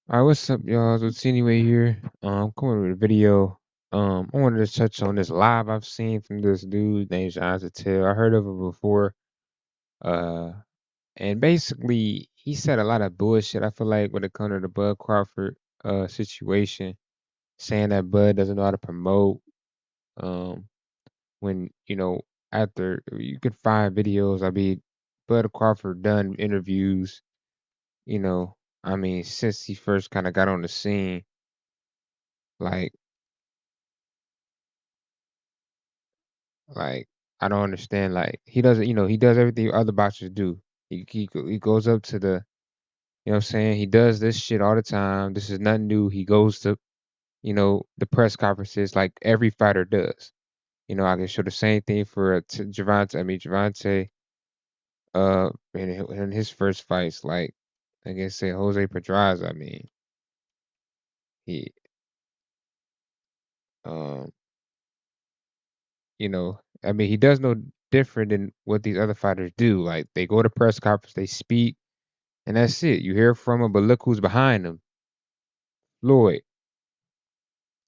All right, what's up, y'all? So it's anyway here. Coming with a video. I wanted to touch on this live I've seen from this dude named Jonathan Tell. I heard of him before. Uh, and basically he said a lot of bullshit. I feel like when it comes to the Bud Crawford situation, saying that Bud doesn't know how to promote. Um, when after you could find videos. I mean, Bud Crawford done interviews. You know, I mean, since he first kind of got on the scene, like. Like, I don't understand. Like, he doesn't, he does everything other boxers do. He goes up to the, what I'm saying? He does this shit all the time. This is nothing new. He goes to, the press conferences like every fighter does. I can show the same thing for Javante. I mean, Javante, in his first fights, like, like I said, Jose Pedraza. I mean, he, um, I mean, he does no different than what these other fighters do. Like, they go to press conference, they speak. And that's it. You hear from him, but look who's behind him. Floyd.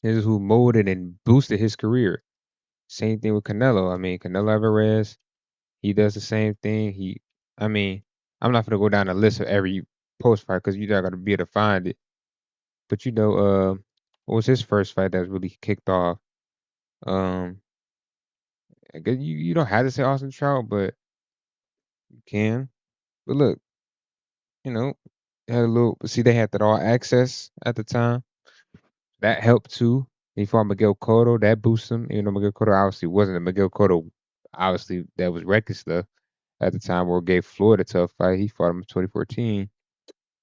This is who molded and boosted his career. Same thing with Canelo. I mean, Canelo Alvarez, he does the same thing. I mean, I'm not gonna go down the list of every post fight because you're not gonna be able to find it. But what was his first fight that really kicked off? Um, I guess you don't have to say Austin Trout, but you can. But look, you know, had a little. See, they had that all access at the time. That helped too. He fought Miguel Cotto, that boosted him. Miguel Cotto obviously wasn't a Miguel Cotto, obviously that was reckless stuff at the time where it gave Floyd a tough fight. He fought him in 2014.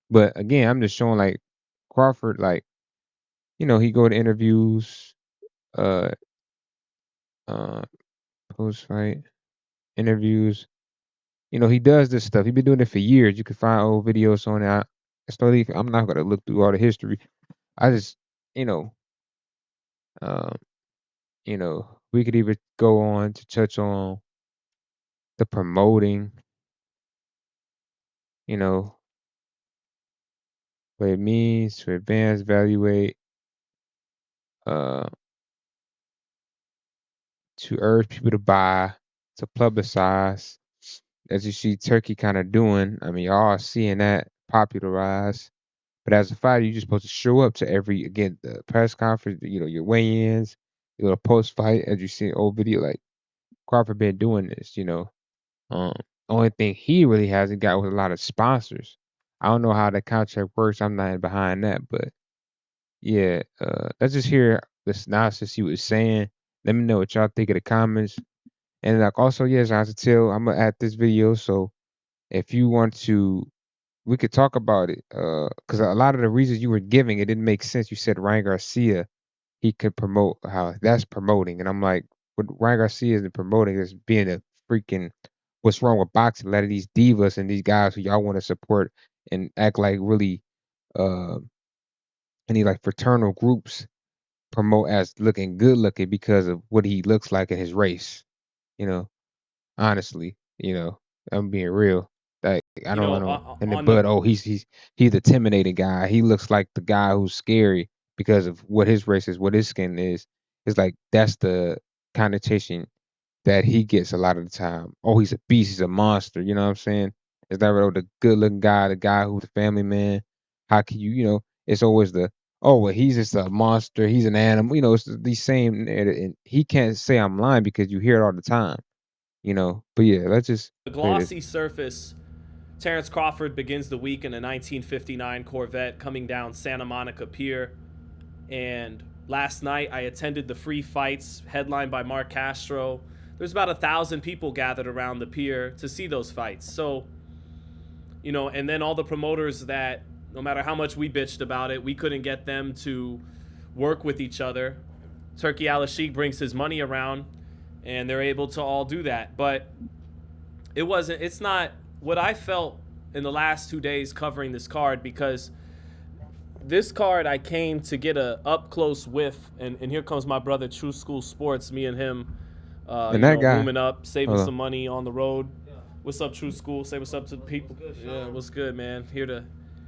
But again, I'm just showing like Crawford, like, he go to interviews, uh uh post fight interviews. He does this stuff. He been doing it for years. You can find old videos on it. I'm not gonna look through all the history. I just, you know, um, we could even go on to touch on the promoting, you know, what it means to advance, evaluate, uh, to urge people to buy, to publicize, as you see Turkey kind of doing. I mean, y'all are seeing that popularize. But as a fighter, you're just supposed to show up to again, the press conference, your weigh-ins, your post fight, as you see in old video, like Crawford been doing this. Um, only thing he really hasn't got with a lot of sponsors. I don't know how the contract works. I'm not behind that, but yeah, let's just hear the synopsis he was saying. Let me know what y'all think of the comments. And like also, yes, I have to tell, I'm gonna add this video. So if you want to, we could talk about it. Because a lot of the reasons you were giving, it didn't make sense. You said Ryan Garcia, he could promote how that's promoting. And I'm like, what Ryan Garcia isn't promoting is being a freaking what's wrong with boxing? A lot of these divas and these guys who y'all want to support and act like really uh any like fraternal groups promote as looking good looking because of what he looks like in his race. You know, honestly, I'm being real. Like I don't. And then On the Bud, oh, he's the intimidating guy. He looks like the guy who's scary because of what his race is, what his skin is. It's like that's the connotation that he gets a lot of the time. Oh, he's a beast, he's a monster. You know what I'm saying? It's that oh, the good looking guy, the guy who's a family man. How can it's always the oh well he's just a monster, he's an animal. It's the same and he can't say I'm lying because you hear it all the time. But yeah, let's just play this. glossy surface, Terence Crawford begins the week in a 1959 Corvette coming down Santa Monica Pier. And last night I attended the free fights headlined by Mark Castro. There's about 1,000 people gathered around the pier to see those fights. So, and then all the promoters that, no matter how much we bitched about it, we couldn't get them to work with each other. Turkey Al-Sheikh brings his money around, and they're able to all do that. But it's not what I felt in the last 2 days covering this card, because this card I came to get a up close whiff, and here comes my brother True School Sports, me and him, And that guy, rooming up, saving hold on. some money on the road. What's up, True School? Say what's up to the people. Yeah, what's good, man? Here to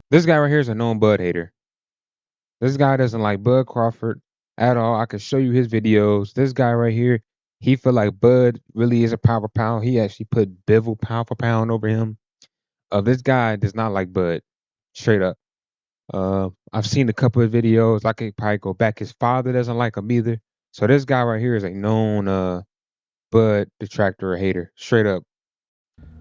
This guy right here is a known Bud hater. This guy doesn't like Bud Crawford at all. I could show you his videos. This guy right here, he feel like Bud really is a pound for pound. He actually put Bivol pound for pound over him. This guy does not like Bud, straight up. I've seen a couple of videos. I could probably go back. His father doesn't like him either. So this guy right here is a known Bud detractor or hater, straight up.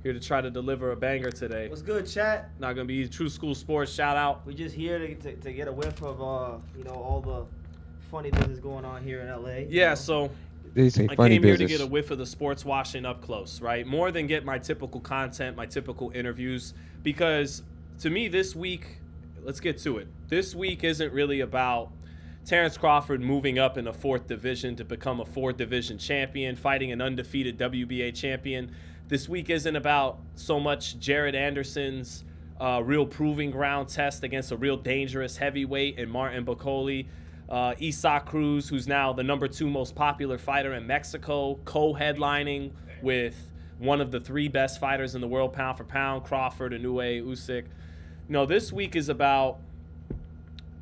Here to try to deliver a banger today. What's good, chat? Not gonna be True School Sports. Shout out. We just here to get a whiff of all the funny business going on here in LA. Yeah, so They say I funny came here to get a business. whiff of the sports washing up close, right? More than get my typical content, my typical interviews, because to me this week, let's get to it. This week isn't really about Terence Crawford moving up in a fourth division to become a fourth division champion, fighting an undefeated WBA champion. This week isn't about so much Jared Anderson's real proving ground test against a real dangerous heavyweight in Martin Bacoli. Isaac Cruz, who's now the #2 most popular fighter in Mexico, co-headlining with one of the 3 best fighters in the world, pound for pound, Crawford, Inoue, Usyk. No, this week is about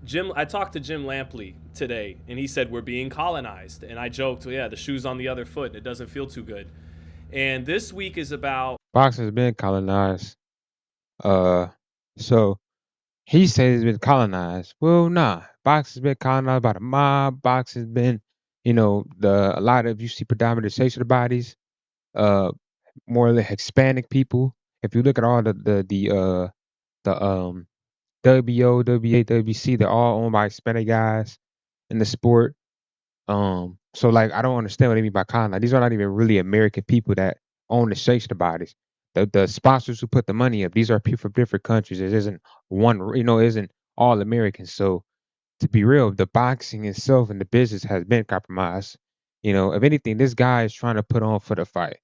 Jim. I talked to Jim Lampley today, and he said we're being colonized. And I joked, well, yeah, the shoe's on the other foot, and it doesn't feel too good. And this week is about Boxing's been colonized. Uh, so he says it's been colonized. Well, nah. Boxing's been colonized by the mob. Boxing's been, a lot of you see predominant sexual bodies, uh, more of the Hispanic people. If you look at all the WO, WA, WC, they're all owned by Hispanic guys in the sport. So like I don't understand what they mean by colonized. These are not even really American people that own the sexual bodies. The sponsors who put the money up, these are people from different countries. It isn't it isn't all Americans. So to be real, the boxing itself and the business has been compromised. If anything, this guy is trying to put on for the fight.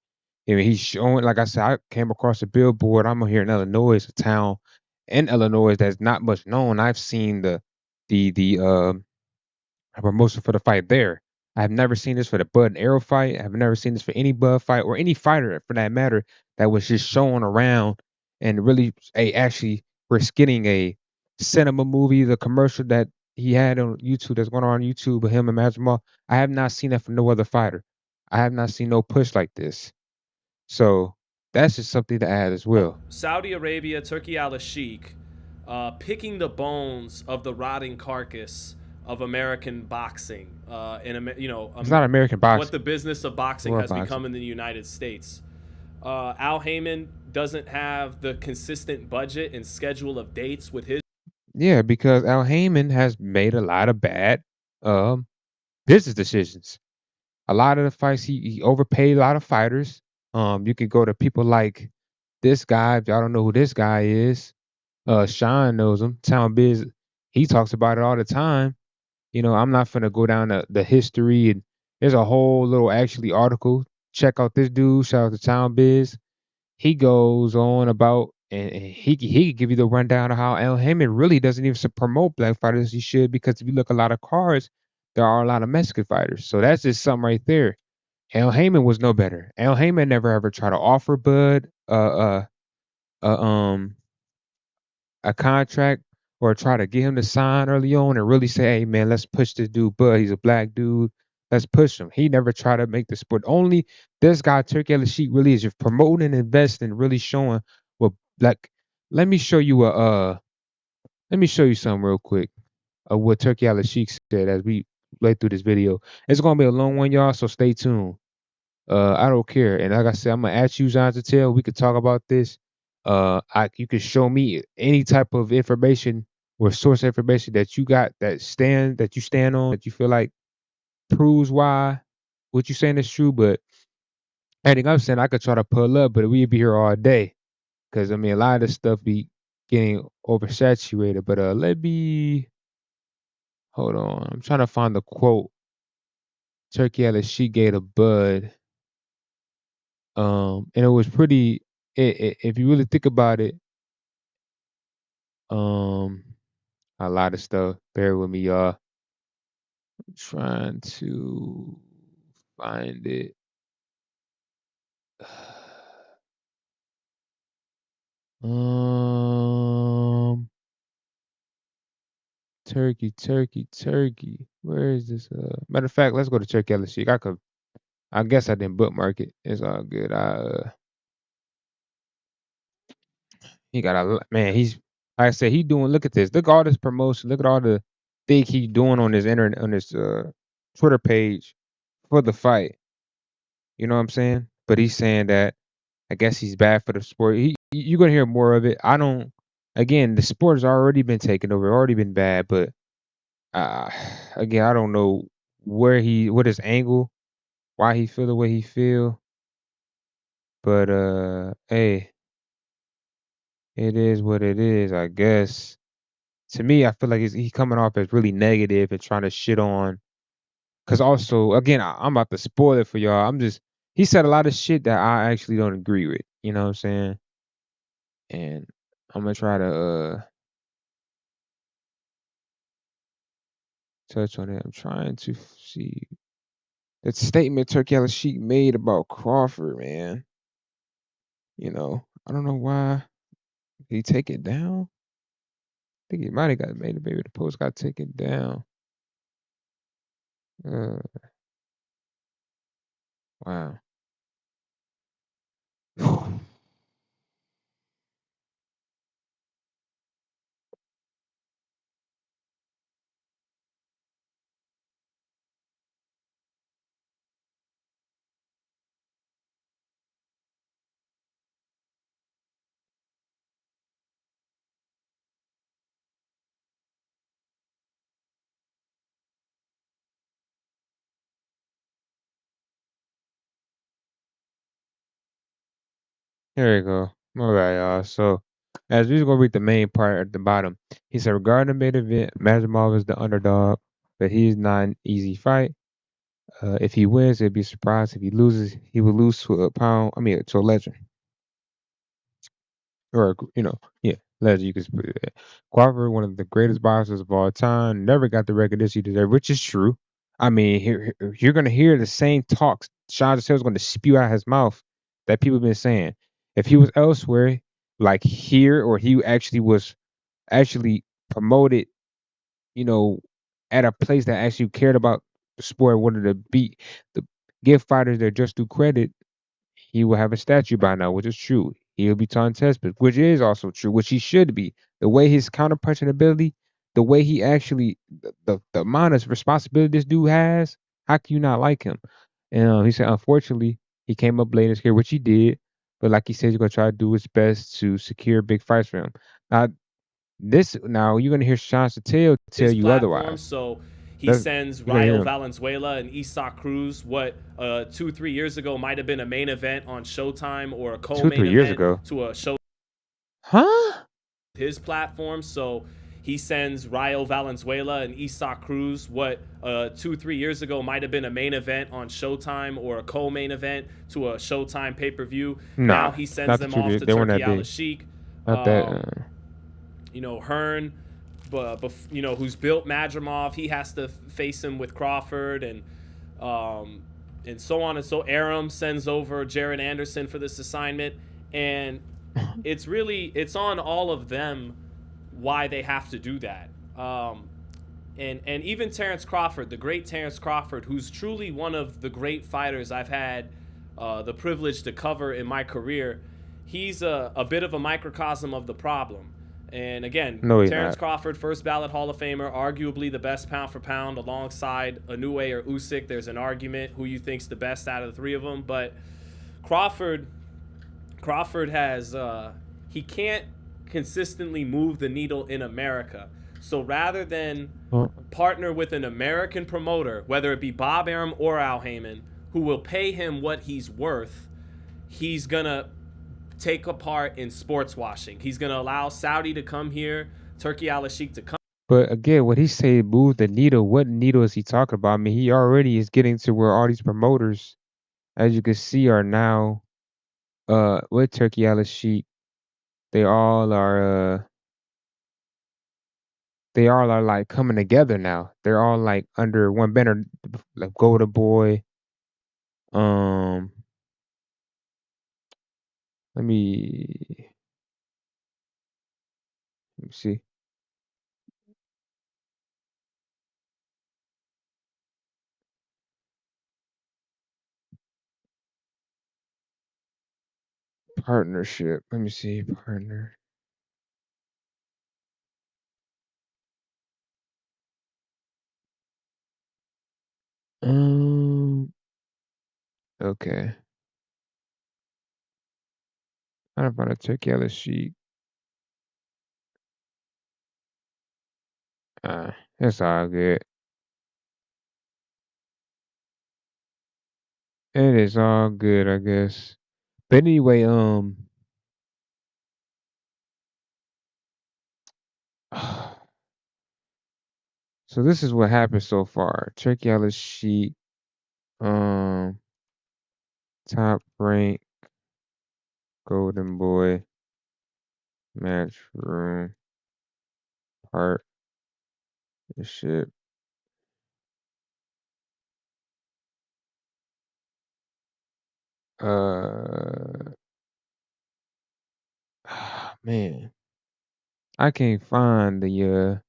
He's showing, like I said, I came across a billboard. I'm here in Illinois, a town in Illinois that's not much known. I've seen the promotion for the fight there. I have never seen this for the Bud and Arrow fight. I've never seen this for any Bud fight or any fighter for that matter that was just showing around and really actually we're getting a cinema movie, the commercial that he had on YouTube that's going on YouTube with him and Majamal. I have not seen that from no other fighter. I have not seen no push like this. So that's just something to add as well. Saudi Arabia, Turkey al Sheikh, picking the bones of the rotting carcass of American boxing, It's not American what boxing. the business of boxing World has boxing. become in the United States. Al Heyman doesn't have the consistent budget and schedule of dates with his. Yeah, because Al Heyman has made a lot of bad um business decisions. A lot of the fights he overpaid a lot of fighters. You could go to people like this guy, if y'all don't know who this guy is. Sean knows him. Town Biz, he talks about it all the time. I'm not finna go down the history and there's a whole little actually article. Check out this dude. Shout out to Town Biz. He goes on about and he could give you the rundown of how Al Heyman really doesn't even promote black fighters as he should because if you look at a lot of cards, there are a lot of Mexican fighters. So that's just something right there. Al Heyman was no better. Al Heyman never ever tried to offer Bud uh, um a contract or try to get him to sign early on and really say, "Hey man, let's push this dude Bud. He's a black dude. Let's push him." He never tried to make the sport. Only this guy Turkey Sheik really is just promoting and investing, really showing what like. Let me show you let me show you something real quick of what Turkey Sheik said as we play through this video. It's gonna be a long one, y'all, so stay tuned. I don't care. And like I said, I'm gonna ask you, John, to tell. We could talk about this. You could show me any type of information or source information that you got that you stand on that you feel like proves why what you saying is true. But anything I'm saying, I could try to pull up, but we'd be here all day. Cause I mean, a lot of this stuff be getting oversaturated. But let me hold on. I'm trying to find the quote. Turkey Ellis, she gave a Bud. And it was pretty. If you really think about it, um, a lot of stuff. Bear with me, y'all. I'm trying to find it. Um, Turkey. Where is this? Matter of fact, let's go to Turkey LSU. I guess I didn't bookmark it. It's all good. He got man. He's like I said. He doing. Look at this. Look at all this promotion. Look at all the thing he doing on his internet on his Twitter page for the fight. You know what I'm saying? But he's saying that I guess he's bad for the sport. You're gonna hear more of it. I don't. Again, the sport has already been taken over, already been bad. But uh, again, I don't know what his angle, why he feel the way he feel. But hey, it is what it is, I guess. To me, I feel like he coming off as really negative and trying to shit on. Cause also, again, I'm about to spoil it for y'all. He said a lot of shit that I actually don't agree with. You know what I'm saying? And I'm gonna try to touch on it. I'm trying to see that statement Turkey Sheik made about Crawford, man. I don't know why. Did he take it down? I think he might have got made. Maybe the post got taken down. Uh, wow. Here we go. All right, y'all. So, as we're gonna read the main part at the bottom, he said regarding the main event, Mazimov is the underdog, but he's not an easy fight. If he wins, it'd be a surprise. If he loses, he will lose to a pound. I mean, to a legend. Or yeah, legend. You could put it that. Crawford, one of the greatest boxers of all time, never got the recognition he deserved, which is true. I mean, you're gonna hear the same talks. Sean is going to spew out his mouth that people have been saying. If he was elsewhere, like here, or he actually was actually promoted, you know, at a place that actually cared about the sport, wanted to beat the give fighters their just due credit, he will have a statue by now, which is true. He'll be Ton Tespis, which is also true, which he should be. The way his counterpunching ability, the way he actually, the amount of responsibility this dude has, how can you not like him? And he said, unfortunately, he came up late in his career, which he did. But like he said, he's gonna try to do his best to secure big fights for him. Now, now you're gonna hear Sean Tatel tell his you platform. otherwise. So he That's, sends you're gonna hear Rayo him Valenzuela and Isak Cruz, what 2-3 years ago might have been a main event on Showtime or a two, co-main 3 years event, ago. to a show Huh? his platform. So he sends Rayo Valenzuela and Isak Cruz, what 2-3 years ago might have been a main event on Showtime or a co-main event, to a Showtime pay-per-view. Now Nah, he sends not the them off two. to They weren't Turkey that Al big. Sheikh. Not that. Hearn, who's built Madrimov, he has to face him with Crawford, and so on and so. Aram sends over Jared Anderson for this assignment, and it's on all of them why they have to do that. And even Terence Crawford, the great Terence Crawford, who's truly one of the great fighters I've had the privilege to cover in my career, he's a bit of a microcosm of the problem. And again, No, he's Terence not. Crawford, first ballot Hall of Famer, arguably the best pound for pound alongside Inoue or Usyk. There's an argument who you think's the best out of the three of them, but Crawford has he can't consistently move the needle in America. So rather than Well, partner with an American promoter, whether it be Bob Arum or Al Heyman, who will pay him what he's worth, he's gonna take a part in sports washing. He's gonna allow Saudi to come here, Turkey Al Sheikh to come. but again, what he say move the needle. What needle is he talking about? I mean, he already is getting to where all these promoters, as you can see, are now with Turkey Al Sheikh. They all are like coming together now. They're all like under one banner, like Golden Boy. Um, let me let me see. Partnership. Let me see. Partner. Um. Okay. I don't find a turkey on the sheet. It's all good. It is all good, I guess. But anyway, so this is what happened so far. Turkey on the sheet. Um. Top rank. Golden boy. Matchroom. Partnership. Uh. Man. I can't find the.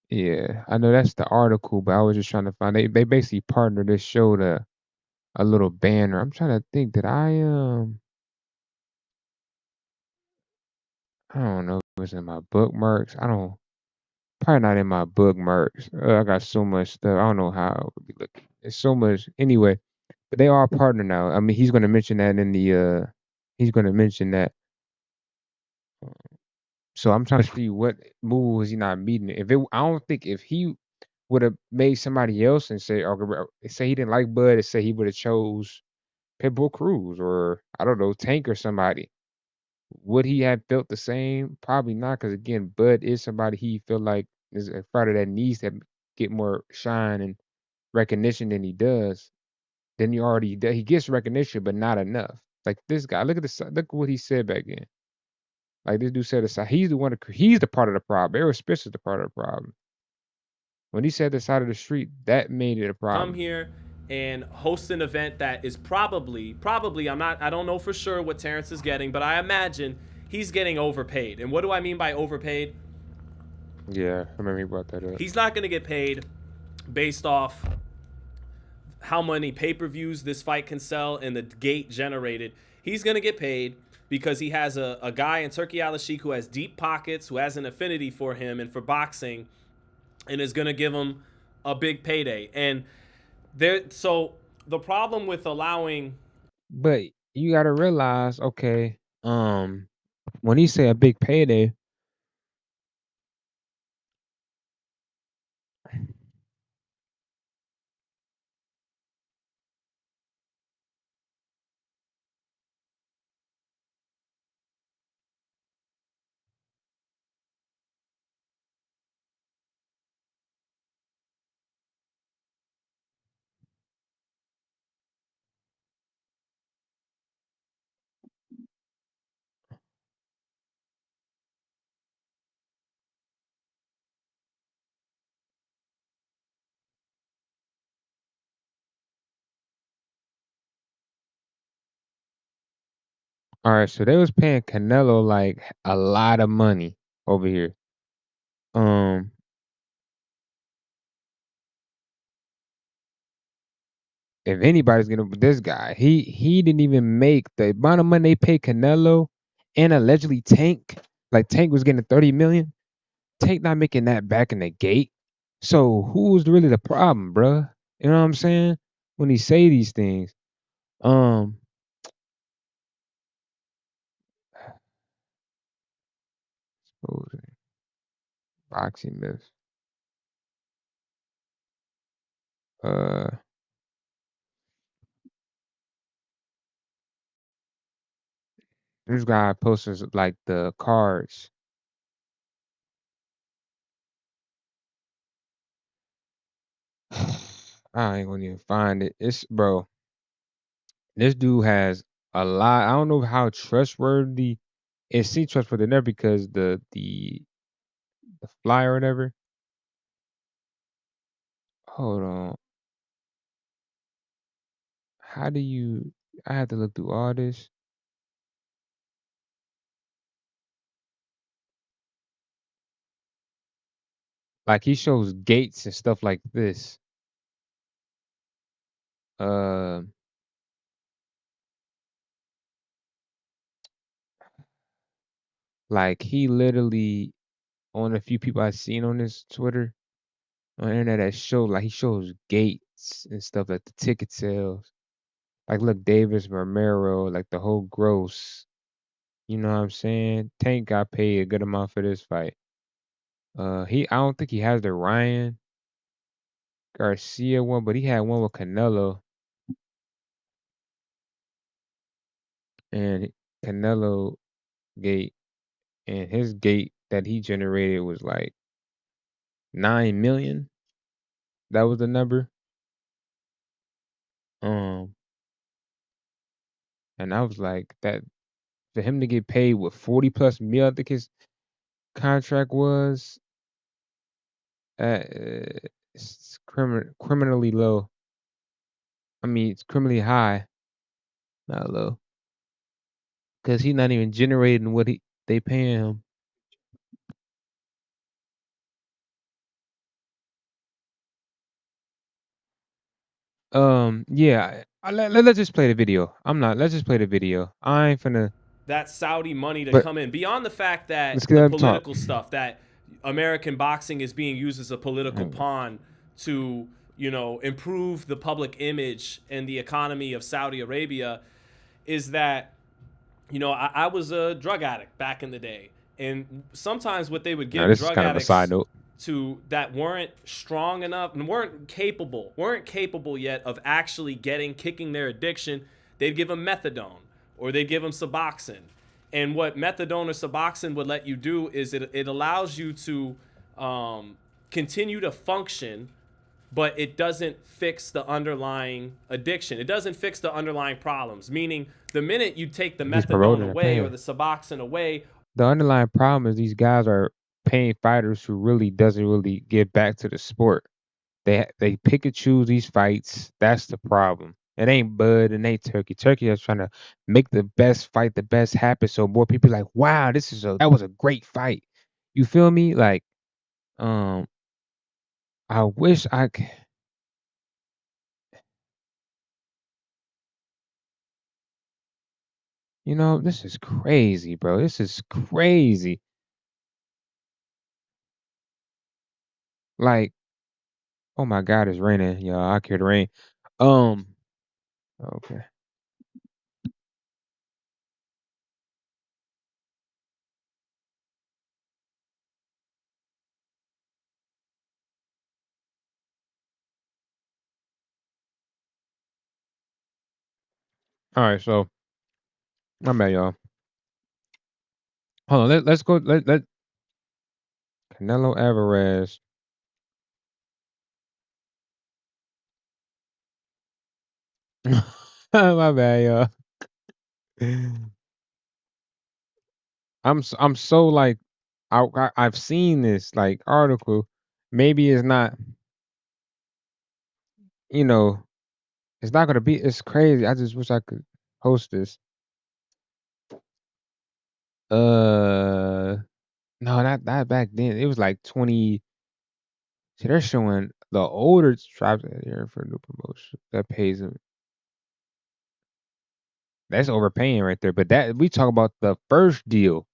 Yeah, I know that's the article, but I was just trying to find they basically partnered this show to a little banner. I'm trying to think that I don't know if it was in my bookmarks. I don't probably not in my bookmarks. I got so much stuff. I don't know how it would be looking. It's so much anyway. But they are a partner now. I mean, he's gonna mention that in the he's gonna mention that. So I'm trying to see what movie was he not meeting. If it, I don't think if he would have made somebody else and say, or say he didn't like Bud, and say he would have chose Pitbull Cruz or I don't know Tank or somebody. Would he have felt the same? Probably not, because again, Bud is somebody he feel like is a fighter that needs to get more shine and recognition than he does. Then he gets recognition, but not enough. Like this guy, look at this. Look at what he said back in. Like this dude said, aside, he's the one. He's the part of the problem. Errol Spence is the part of the problem. When he said the side of the street, that made it a Come problem. here and host an event that is probably I don't know for sure what Terence is getting, but I imagine he's getting overpaid. And what do I mean by overpaid? Yeah, I remember he brought that up. He's not going to get paid based off how many pay-per-views this fight can sell and the gate generated. He's going to get paid because he has a guy in Turkey Al-Sheikh who has deep pockets, who has an affinity for him and for boxing, and is going to give him a big payday. And so the problem with allowing But you gotta realize, okay, when he say a big payday, all right, so they was paying Canelo like a lot of money over here. Um, if anybody's gonna this guy, he didn't even make the amount of money they paid Canelo and allegedly Tank. Like Tank was getting 30 million. Tank not making that back in the gate. So who's really the problem, bruh? You know what I'm saying? When he say these things, um, boxing myths. Uh, this guy posts like the cards. I ain't gonna even find it. It's bro. This dude has a lot. I don't know how trustworthy. It seems trustworthy there because the flyer or whatever. Hold on. How do you? I have to look through all this. Like he shows gates and stuff like this. Uh, like he literally on a few people I've seen on his Twitter on the internet that show like he shows gates and stuff like the ticket sales. Like look, Davis Romero, like the whole gross. You know what I'm saying? Tank got paid a good amount for this fight. I don't think he has the Ryan Garcia one, but he had one with Canelo, and Canelo gate, and his gate that he generated was like 9 million. That was the number. Um, and I was like, that for him to get paid with 40 plus mil, I think his contract was. It's criminally low. I mean, it's criminally high, not low, because he's not even generating what they paying him. Yeah. Let's just play the video. I'm not. Let's just play the video. I ain't finna. That Saudi money to But come in beyond the fact let's that get the them talk. political stuff that American boxing is being used as a political Hang on. pawn to improve the public image and the economy of Saudi Arabia is that I was a drug addict back in the day, and sometimes what they would Now give this is drug kind of a side addicts note. to that weren't strong enough and weren't capable yet of actually kicking their addiction, they'd give them methadone or they'd give them Suboxone. And what methadone or Suboxone would let you do is it allows you to continue to function, but it doesn't fix the underlying addiction. It doesn't fix the underlying problems. Meaning, the minute you take the He's methadone promoting it. away or the Suboxone away, The underlying problem is these guys are paying fighters who really doesn't really give back to the sport. They pick and choose these fights. That's the problem. It ain't Bud and ain't Turkey. Turkey is trying to make the best fight, the best happen, so more people like, wow, that was a great fight. You feel me? Like, um, I wish this is crazy, bro. This is crazy. Like, oh my God, it's raining, y'all. I care the rain. Um, okay. All right, so my bad, y'all. Hold on, let's go. Let Canelo Alvarez. My bad, y'all. I'm so like I've seen this like article. Maybe it's not, you know, it's not gonna be. It's crazy. I just wish I could host this. Uh, no, not back then. It was like 20. See, they're showing the older tribes here for new promotion that pays them. That's overpaying right there. But that we talk about the first deal,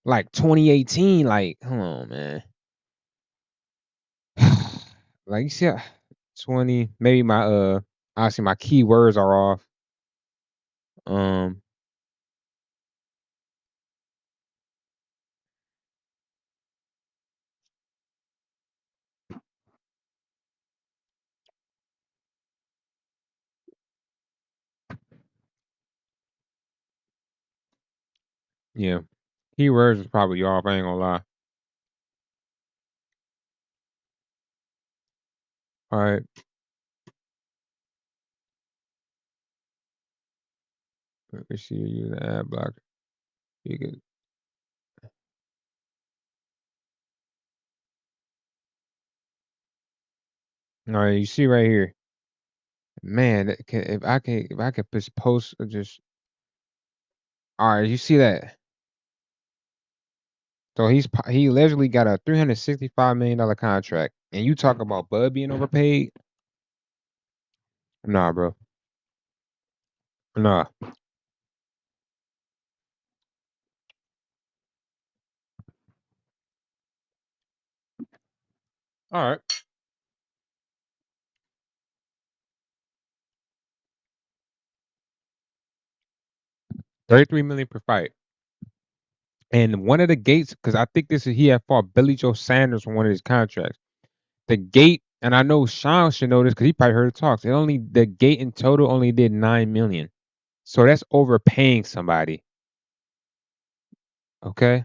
like 2018. Like, come on, man. Like you see, 20. Maybe obviously my keywords are off. Um, yeah, keywords is probably off. I ain't gonna lie. All right, let me see you use the ad blocker. You can, all right, you see right here, man. If I could just post or just all right. You see that? So he allegedly got a $365 million contract, and you talk about Bud being overpaid. Nah, bro. Nah. All right. 33 million per fight. And one of the gates, because I think this is he had fought Billy Joe Sanders on one of his contracts. The gate, and I know Sean should know this because he probably heard the talks. The gate in total only did 9 million. So that's overpaying somebody. Okay.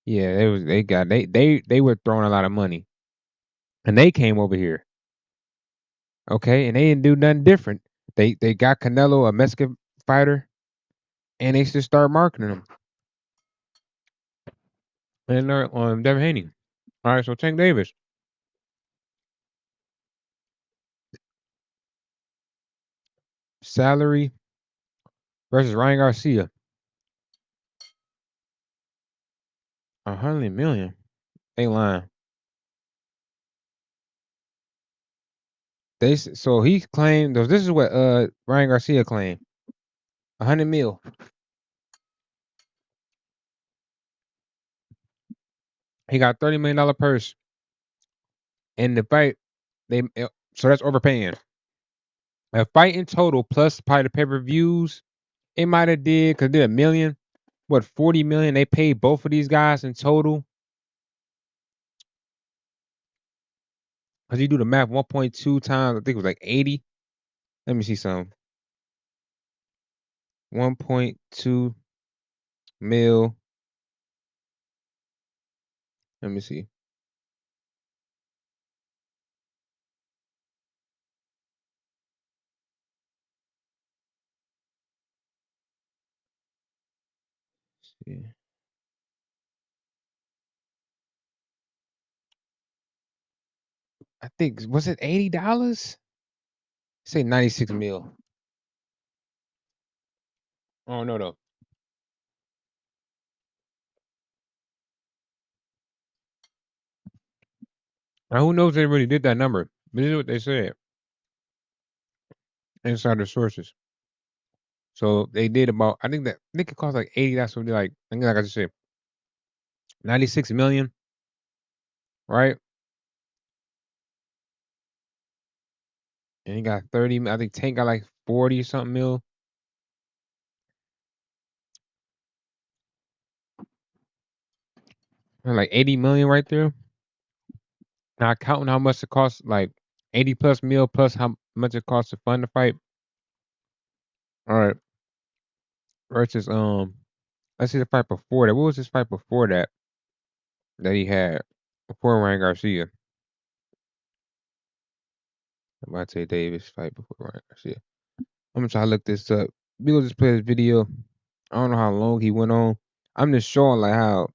Yeah, they were throwing a lot of money. And they came over here. Okay, and they didn't do nothing different. They got Canelo, a Mexican fighter, and they just start marketing him. And they're on Devin Haney. All right, so Tank Davis. Salary versus Ryan Garcia. 100 million. They lying. So he claimed this is what Ryan Garcia claimed. 100 mil. He got $30 million purse. In the fight, so that's overpaying. A fight in total plus probably the pay-per-views, it might have did because did a million. What 40 million they paid both of these guys in total? Because you do the math, 1.2 times, I think it was like 80. Let me see some. 1.2 mil. Let me see. Yeah. I think was it $80? Say 96 mil. Oh no no. Now who knows if they really did that number? But this is what they said. Insider sources. So they did about I think it cost like 80, that's what they like I think like I just said. 96 million, right? And he got 30. I think Tank got like 40 something mil. And like 80 million right there. Now counting how much it costs, like 80 plus mil plus how much it costs to fund the fight. All right. Versus let's see the fight before that. What was his fight before that he had before Ryan Garcia? Devontae Davis fight before Ryan Garcia. I'm gonna try to look this up. We gonna just play this video. I don't know how long he went on. I'm just showing like how.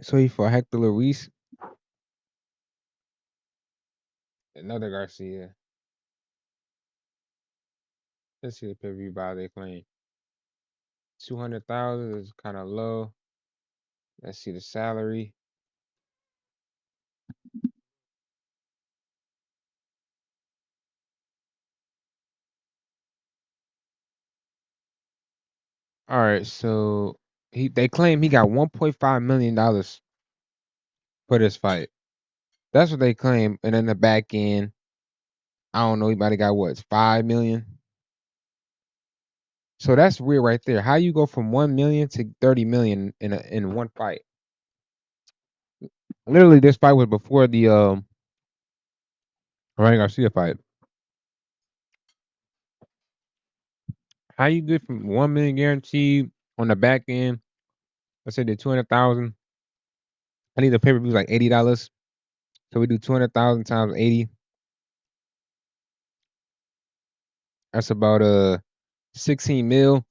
So he fought Hector Luis, another Garcia. Let's see the pay-per-view buy they claim. 200,000 is kind of low. Let's see the salary. All right, so they claim he got $1.5 million for this fight. That's what they claim, and then the back end, I don't know. He might have got what 5 million. So that's weird right there. How you go from 1 million to 30 million in one fight? Literally, this fight was before the Ryan Garcia fight. How you get from 1 million guaranteed on the back end? Let's say the 200,000. I need the pay per view like $80. So we do 200,000 times 80. That's about 16 mil.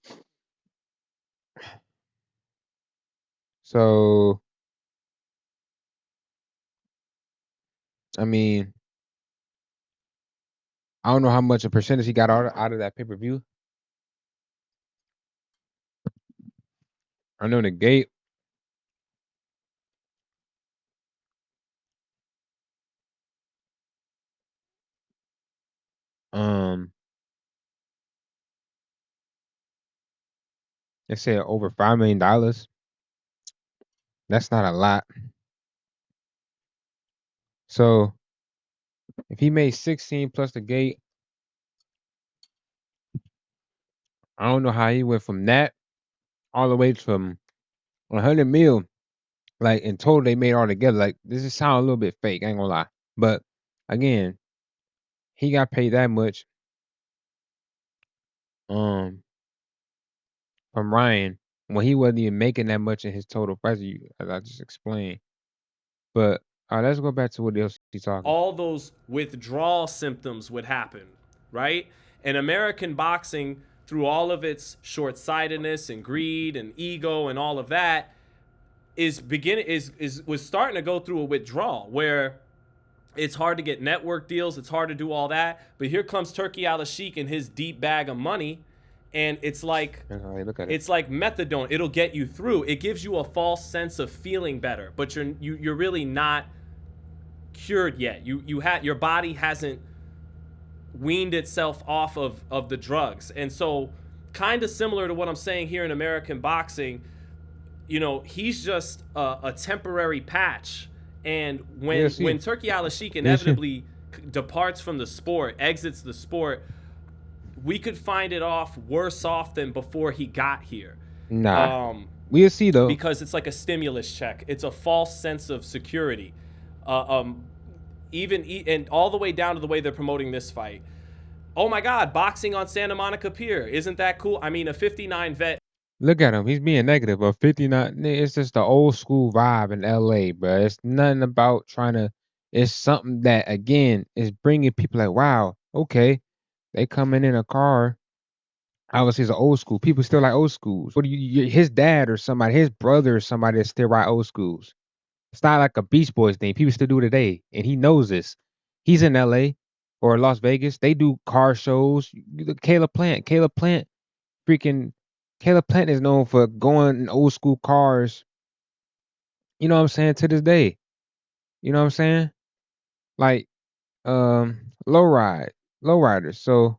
So I mean, I don't know how much a percentage he got out of that pay per view. I know the gate. Um, they said over $5 million. That's not a lot. So if he made 16 plus the gate, I don't know how he went from that all the way from 100 mil. Like in total, they made all together. Like this just sound a little bit fake. I ain't gonna lie, but again, he got paid that much um from Ryan when he wasn't even making that much in his total price. As I just explained. But let's go back to what else he's talking. All those withdrawal symptoms would happen, right? And American boxing, through all of its short-sightedness and greed and ego and all of that, was starting to go through a withdrawal where it's hard to get network deals, it's hard to do all that. But here comes Turkey Al-Sheikh and his deep bag of money, and it's like Look at it. it's like methadone. It'll get you through. It gives you a false sense of feeling better, but you're really not cured yet. Your body hasn't weaned itself off of the drugs. And so kind of similar to what I'm saying here in American boxing, he's just a temporary patch. And when Turkey Al-Sheikh inevitably departs from the sport, exits the sport, we could find it off worse off than before he got here. Nah. We'll see though. Because it's like a stimulus check. It's a false sense of security. And all the way down to the way they're promoting this fight. Oh my God, boxing on Santa Monica Pier. Isn't that cool? I mean, a 59 vet. Look at him. He's being negative. But 59, it's just the old school vibe in LA, bro. It's nothing about trying to. It's something that again is bringing people like, wow, okay, they coming in a car. Obviously, it's an old school. People still like old schools. What do his dad or somebody, his brother or somebody that still ride old schools. It's not like a Beach Boys thing. People still do it today, and he knows this. He's in LA or Las Vegas. They do car shows. Caleb Plant, freaking Caleb Plant is known for going in old school cars. You know what I'm saying? To this day, you know what I'm saying? Like low ride, low riders. So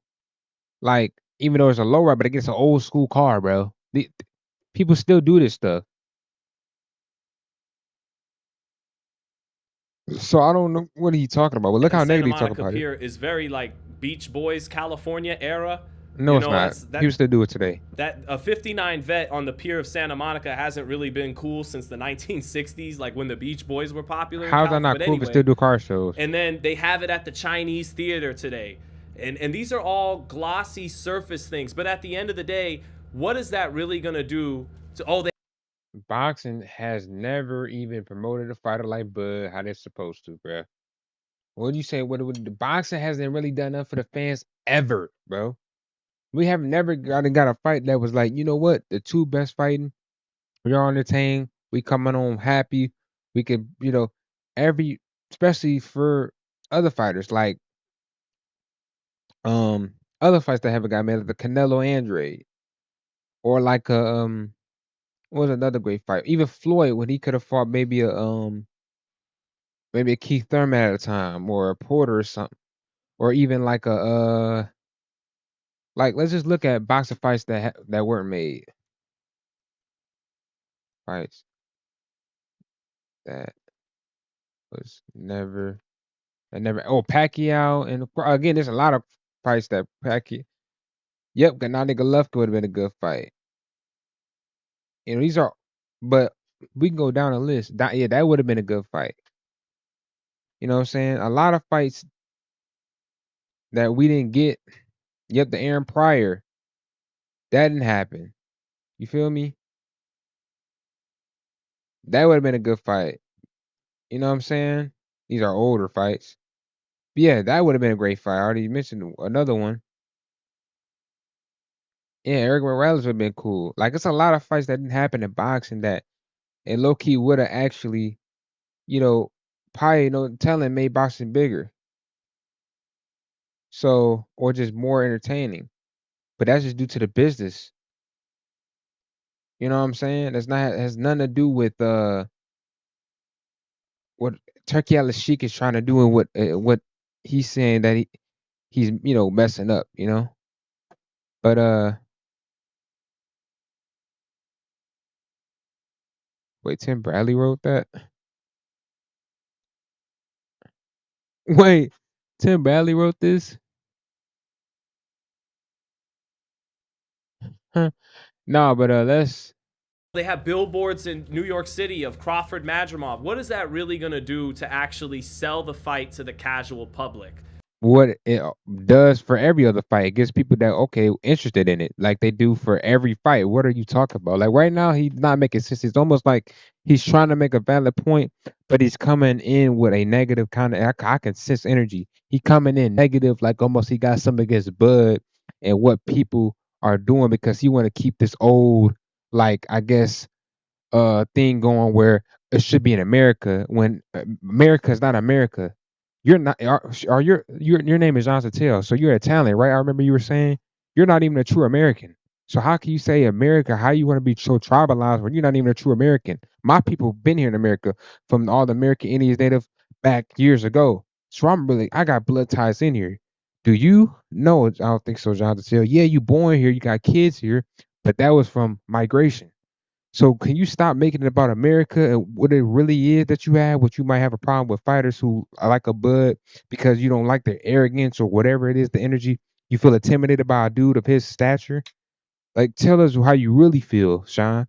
like even though it's a low ride, but it gets an old school car, bro. People still do this stuff. So I don't know what are you talking about. Well, look how Santa negative you talk Monica about Pier it. is very like Beach Boys, California era. No, it's not. People still do it today. That a 59 vet on the pier of Santa Monica hasn't really been cool since the 1960s, like when the Beach Boys were popular. How's that not cool? But still do car shows. And then they have it at the Chinese theater today, and these are all glossy surface things. But at the end of the day, what is that really gonna do to? Boxing has never even promoted a fighter like Bud how they're supposed to, bro. What do you say? What the boxing hasn't really done enough for the fans ever, bro. We have never got a fight that was like, you know what, the two best fighting, we're entertained, we coming home happy, we could, especially for other fighters like other fights that haven't got made, like the Canelo Andrade, or like what was another great fight? Even Floyd when he could have fought maybe a Keith Thurman at a time or a Porter or something, or even like like let's just look at boxing fights that weren't made. Fights that was never oh Pacquiao and again there's a lot of fights that Pacquiao. Yep, Gennady Golovkin would have been a good fight. These are, but we can go down the list. Yeah, that would have been a good fight. You know what I'm saying? A lot of fights that we didn't get. Yep, the Aaron Pryor. That didn't happen. You feel me? That would have been a good fight. You know what I'm saying? These are older fights. But yeah, that would have been a great fight. I already mentioned another one. Yeah, Eric Morales would have been cool. Like it's a lot of fights that didn't happen in boxing that and low key would have actually, probably talent made boxing bigger. So or just more entertaining. But that's just due to the business. You know what I'm saying? That's not has nothing to do with what Turkey Al Sheikh is trying to do and what he's saying that he's messing up. But wait, Tim Bradley wrote that. Wait, Tim Bradley wrote this? Huh? No, but that's They have billboards in New York City of Crawford Madrimov. What is that really going to do to actually sell the fight to the casual public? what it does for every other fight. It gets people that interested in it, like they do for every fight. What are you talking about? Like right now, he's not making sense. It's almost like he's trying to make a valid point, but he's coming in with a negative kind of. I can sense energy. He coming in negative, like almost he got something against Bud and what people are doing because he want to keep this old, like I guess thing going where it should be in America when America is not America. You're not are your name is John Satel, so you're Italian, right? I remember you were saying you're not even a true American. So how can you say America? How you want to be so tribalized when you're not even a true American? My people been here in America from all the American Indians native back years ago. So I got blood ties in here. Do you? No, I don't think so, John Satel. Yeah, you born here, you got kids here, but that was from migration. So can you stop making it about America and what it really is that you have? What you might have a problem with fighters who are like a Bud because you don't like their arrogance or whatever it is, the energy. You feel intimidated by a dude of his stature. Like, tell us how you really feel, Sean.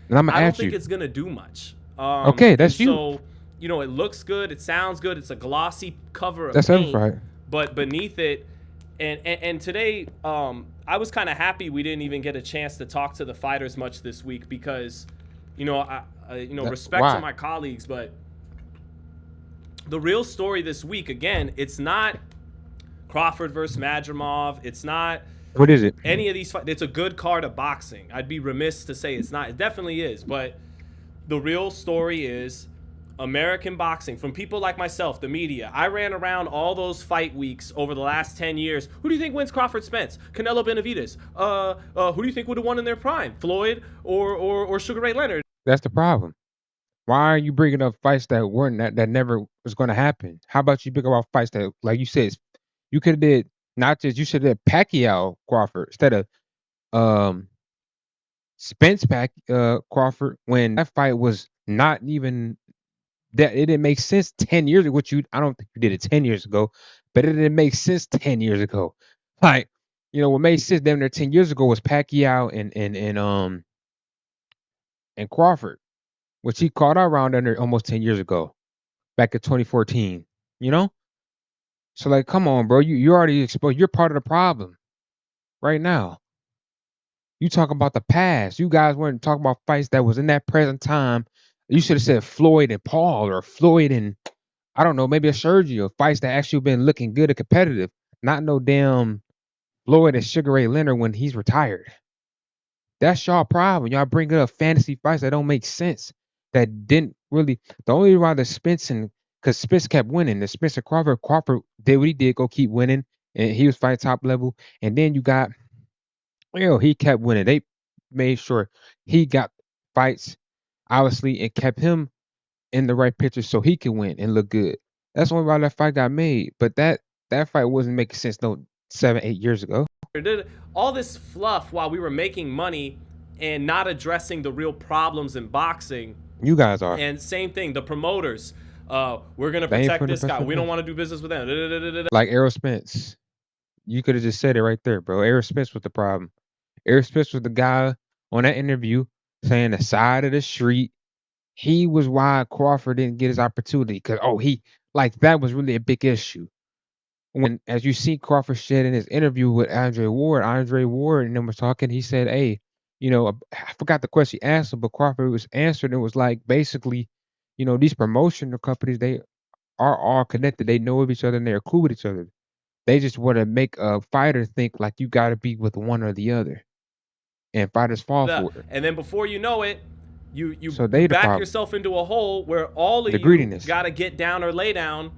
And I'm gonna I don't ask think you. it's going to do much. Okay, And that's you. so, it looks good, it sounds good, it's a glossy cover of That's paint, everybody. but beneath it, and today, I was kind of happy we didn't even get a chance to talk to the fighters much this week because, respect to Why? my colleagues, but the real story this week, again, it's not Crawford versus Madrimov. It's not What is it? any of these fights. It's a good card of boxing. I'd be remiss to say it's not. It definitely is. But the real story is American boxing from people like myself, the media. I ran around all those fight weeks over the last 10 years. Who do you think wins Crawford Spence? Canelo Benavidez? Who do you think would have won in their prime? Floyd or Sugar Ray Leonard? That's the problem. Why are you bringing up fights that weren't that never was going to happen? How about you bring up fights that, like you said, you could have did not just you should have did Pacquiao Crawford instead of um Spence Crawford when that fight was not even that it didn't make sense 10 years ago. Which I don't think you did it 10 years ago, but it didn't make sense 10 years ago. Like what made sense damn near 10 years ago was Pacquiao and Crawford, which he caught out around under almost 10 years ago, back in 2014. You know, so like, come on, bro, you already exposed. You're part of the problem right now. You talk about the past. You guys weren't talking about fights that was in that present time. You should have said Floyd and Paul or Floyd and I don't know, maybe a Sergio fights that actually been looking good and competitive. Not no damn Floyd and Sugar Ray Leonard when he's retired. That's y'all problem. Y'all bring up fantasy fights that don't make sense. That didn't really. The only reason why the Spence and because Spence kept winning, the Spencer Crawford did what he did, go keep winning, and he was fighting top level. And then you got he kept winning. They made sure he got fights, obviously, and kept him in the right picture so he could win and look good. That's only why that fight got made. But that fight wasn't making sense no 7, 8 years ago. Did all this fluff while we were making money and not addressing the real problems in boxing. You guys are. And same thing, the promoters. We're gonna They ain't protect putting this the guy. best We foot don't forward. want to do business with them. Like Errol Spence. You could have just said it right there, bro. Errol Spence was the problem. Errol Spence was the guy on that interview saying the side of the street. He was why Crawford didn't get his opportunity because he like that was really a big issue. When as you see Crawford said in his interview with Andre Ward and them was talking, he said, "Hey, I forgot the question he asked him, but Crawford was answered. It was like basically, these promotional companies they are all connected. They know of each other and they're cool with each other. They just want to make a fighter think like you got to be with one or the other, and fighters fall for it. And then before you know it, So you they the back problem, yourself into a hole where all of the you greediness. got to get down or lay down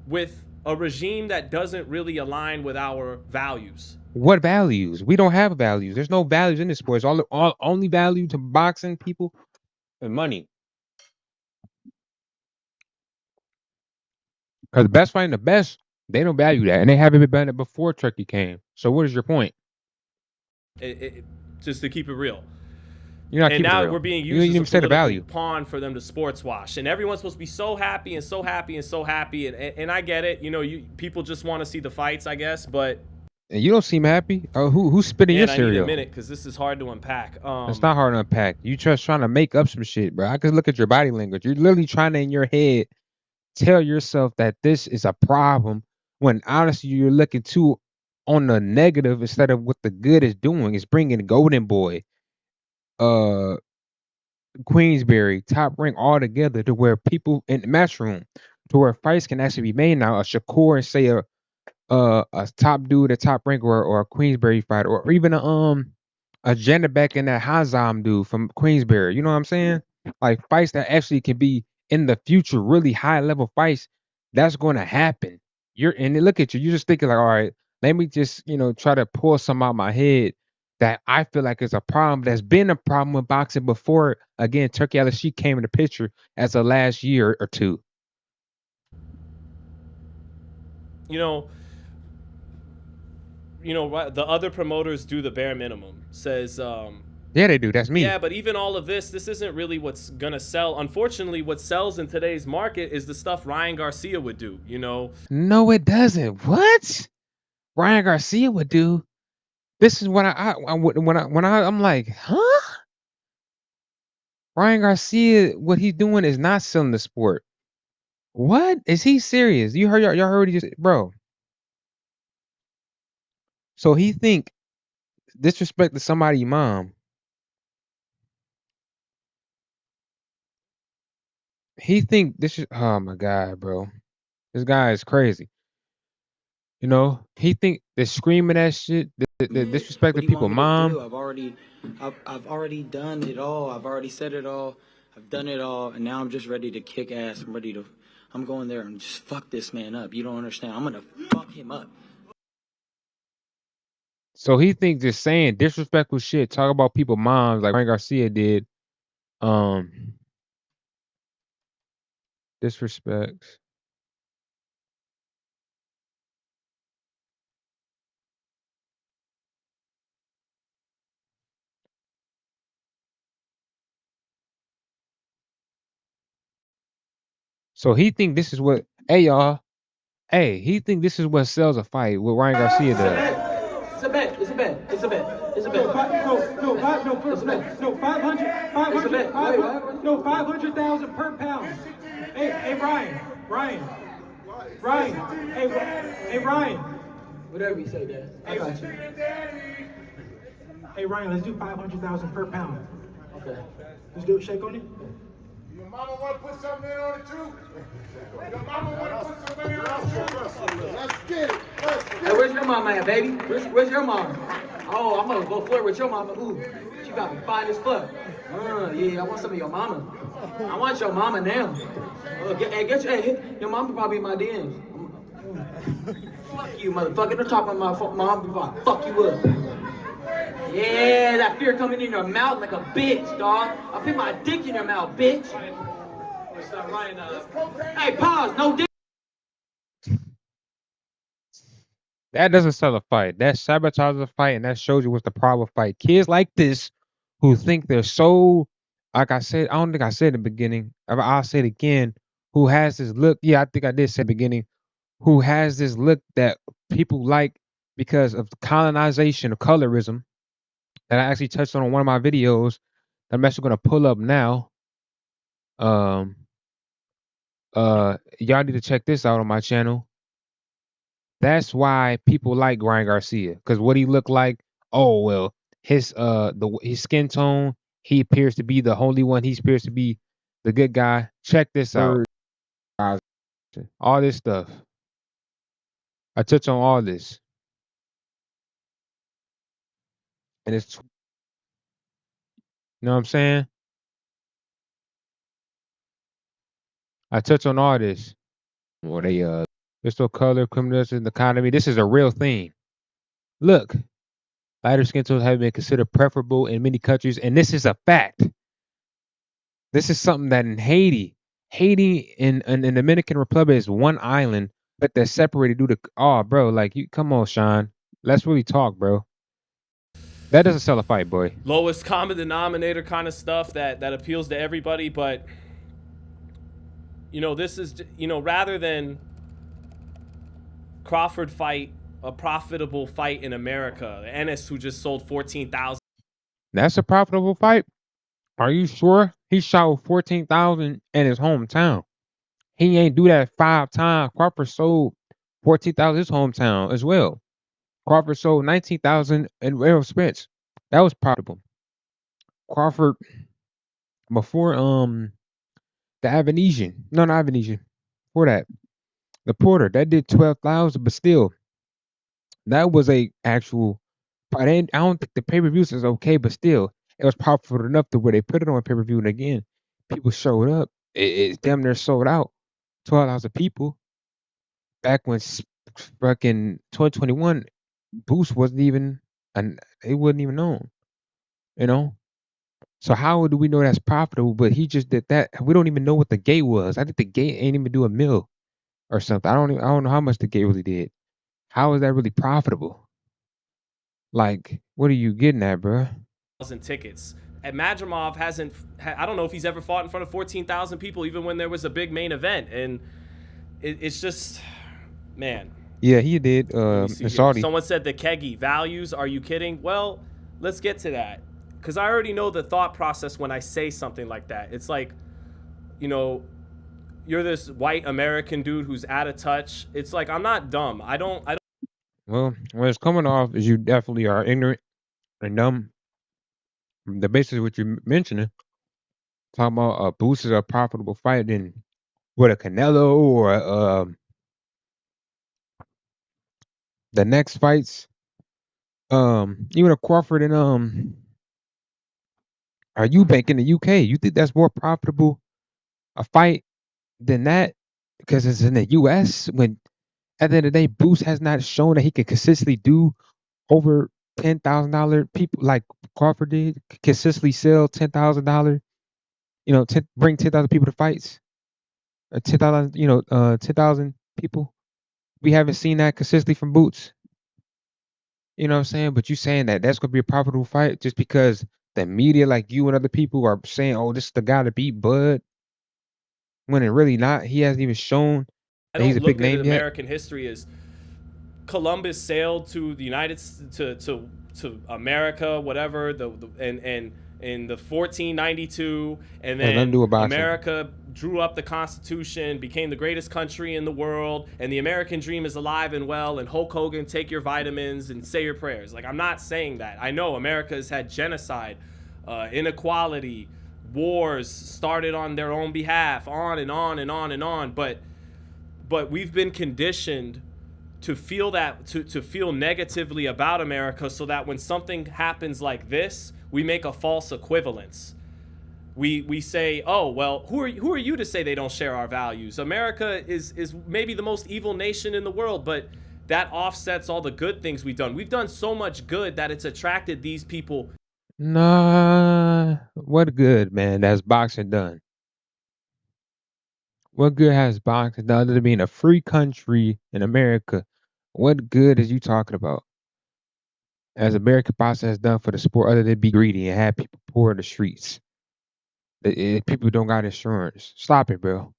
with a regime that doesn't really align with our values. What values? We don't have values. There's no values in this sport. It's all only value to boxing people and money. Because the best fighting the best They don't value that, and they haven't been banned before Turkey came. So what is your point? Just to keep it real. You're not And keeping it now real. we're being You used didn't as a even say the political value. pawn for them to sports wash, and everyone's supposed to be so happy and so happy and so happy. And I get it, people just want to see the fights, I guess. But And you don't seem happy. Who's spitting your man, I need a cereal? minute because this is hard to unpack. It's not hard to unpack. You just trying to make up some shit, bro. I can look at your body language. You're literally trying to, in your head, tell yourself that this is a problem when honestly you're looking too on the negative instead of what the good is doing. It's bringing Golden Boy, uh, Queensberry, Top Rank all together to where people in the match room, to where fights can actually be made now. A Shakur and say a top dude, a top rank, or a Queensberry fighter, or even a Janabek and that Hazam dude from Queensberry. You know what I'm saying? Like fights that actually can be in the future, really high level fights. That's going to happen. You're and then look at you. You're just thinking like, all right, let me just try to pull some out my head that I feel like is a problem. That's been a problem with boxing before. Again, Turkey Al-Sheikh came in the picture as a last year or two. you know, the other promoters do the bare minimum. Says, Yeah, they do. That's me. yeah, but even all of this isn't really what's gonna sell. Unfortunately, what sells in today's market is the stuff Ryan Garcia would do. No, it doesn't. What Ryan Garcia would do? This is what I'm like, huh? Ryan Garcia, what he's doing is not selling the sport. What is he serious? You heard y'all heard he just bro. So he think disrespect to somebody's mom. He think this is oh my god, bro. This guy is crazy. He think they're screaming that shit, the disrespect What to do you want people me to mom. do? I've already done it all. I've already said it all. I've done it all, and now I'm just ready to kick ass. I'm going there and just fuck this man up. You don't understand. I'm gonna fuck him up. So he think just saying disrespectful shit, talk about people moms like Ryan Garcia did, um, disrespects. So he think this is what hey y'all, hey, he think this is what sells a fight, what Ryan Garcia does. It's a bet. It's a bet. It's a bet. It's a bet. No, 500,000 per pound. Hey, Ryan. Hey, Ryan. Whatever you say, Dad. I got you. Hey, Ryan, let's do 500,000 per pound. Okay. Let's do it. Shake on it. Your mama want to put something in on it too? Your mama want to put something in on it too? Let's get it. Hey, where's your mama at, baby? Where's your mama? Oh, I'm gonna go flirt with your mama. Ooh, she got me fine as fuck. Yeah, I want some of your mama. I want your mama now. Your mama probably in my DMs. Fuck you, motherfucker. Don't talk about my mom before I fuck you up. Yeah, that fear coming in your mouth like a bitch, dog. I'll put my dick in your mouth, bitch. Hey, pause, no dick. That doesn't sell a fight. That sabotages a fight, and that shows you what's the problem with fight. Kids like this who think they're so, like I said, I don't think I said in the beginning. I'll say it again. Who has this look? Yeah, I think I did say in the beginning. Who has this look that people like because of colonization of colorism that I actually touched on in one of my videos. That I'm actually going to pull up now. Um, y'all need to check this out on my channel. That's why people like Ryan Garcia, because what he looked like. Oh well, his skin tone. He appears to be the holy one. He appears to be the good guy. Check this out. All this stuff. I touch on all this, and it's you know what I'm saying. I touch on all this. Or they crystal color criminalism in the economy. This is a real thing. Look, lighter skin tones have been considered preferable in many countries, and this is a fact. This is something that in Haiti in Dominican Republic is one island but they're separated due to bro, like you come on, Sean. Let's really talk, bro. That doesn't sell a fight, boy. Lowest common denominator kind of stuff that appeals to everybody. But this is rather than Crawford fight a profitable fight in America, Ennis, who just sold 14,000. That's a profitable fight. Are you sure? He shot with 14,000 in his hometown. He ain't do that 5 times. Crawford sold 14,000 in his hometown as well. Crawford sold 19,000 in Errol Spence. That was profitable. Crawford before the Avenesian. No, not Avenesian. Before that. The Porter, that did 12,000, but still, that was a actual I don't think the pay-per-views is okay, but still, it was profitable enough to where they put it on pay-per-view, and again, people showed up. It's damn near sold out. 12,000 people. Back when fucking 2021, Boost wasn't even, and it wasn't even known, you know? So how do we know that's profitable? But he just did that. We don't even know what the gate was. I think the gate ain't even do a mill or something. I don't know how much the gate really did. How is that really profitable? Like, what are you getting at, bro? Tickets. And Madrimov hasn't. I don't know if he's ever fought in front of 14,000 people, even when there was a big main event. And it's just, man. Yeah, he did. Saudi. Someone said the Keggy values. Are you kidding? Well, let's get to that, because I already know the thought process when I say something like that. It's like, you're this white American dude who's out of touch. It's like, I'm not dumb. I don't. Well, when it's coming off as you definitely are ignorant and dumb. The basis of what you're mentioning, talking about Boost is a profitable fight, then what a Canelo or the next fights, even a Crawford and are Eubank in the UK? You think that's more profitable a fight than that because it's in the US? When at the end of the day, Boost has not shown that he can consistently do over $10,000 people like Crawford did, consistently sell $10,000. Bring 10,000 people to fights. 10,000, 10,000 people. We haven't seen that consistently from Boots. You know what I'm saying? But you saying that that's going to be a profitable fight just because the media, like you and other people, are saying, "Oh, this is the guy to beat Bud," when it really not. He hasn't even shown that he's a big name yet. American history as Columbus sailed to the to America, whatever and in the 1492, and then America drew up the Constitution, became the greatest country in the world, and the American dream is alive and well, and Hulk Hogan, take your vitamins and say your prayers. Like, I'm not saying that. I know America has had genocide, inequality, wars started on their own behalf, on and on and on and on, but we've been conditioned to feel that to feel negatively about America, so that when something happens like this, we make a false equivalence. We say, oh, well, who are you to say they don't share our values? America is maybe the most evil nation in the world, but that offsets all the good things we've done. We've done so much good that it's attracted these people. Nah, what good, man? That's boxing done. What good has boxing done other than being a free country in America? What good is you talking about? As American boxing has done for the sport, other than be greedy and have people poor in the streets. People don't got insurance. Stop it, bro.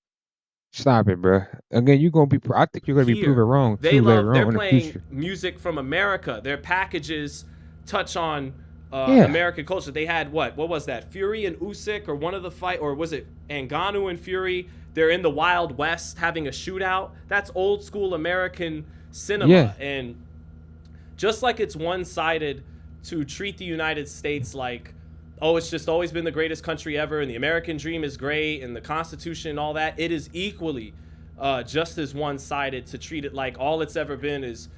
Stop it, bro. Again, you're gonna be. I think you're gonna be proven wrong too later on in the future. They're playing music from America. Their packages touch on American culture. They had what was that? Fury and Usyk, or one of the fight, or was it Ngannou and Fury? They're in the Wild West having a shootout. That's old school American cinema. Yeah. And just like it's one-sided to treat the United States like, oh, it's just always been the greatest country ever, and the American dream is great, and the Constitution and all that, it is equally just as one-sided to treat it like all it's ever been is,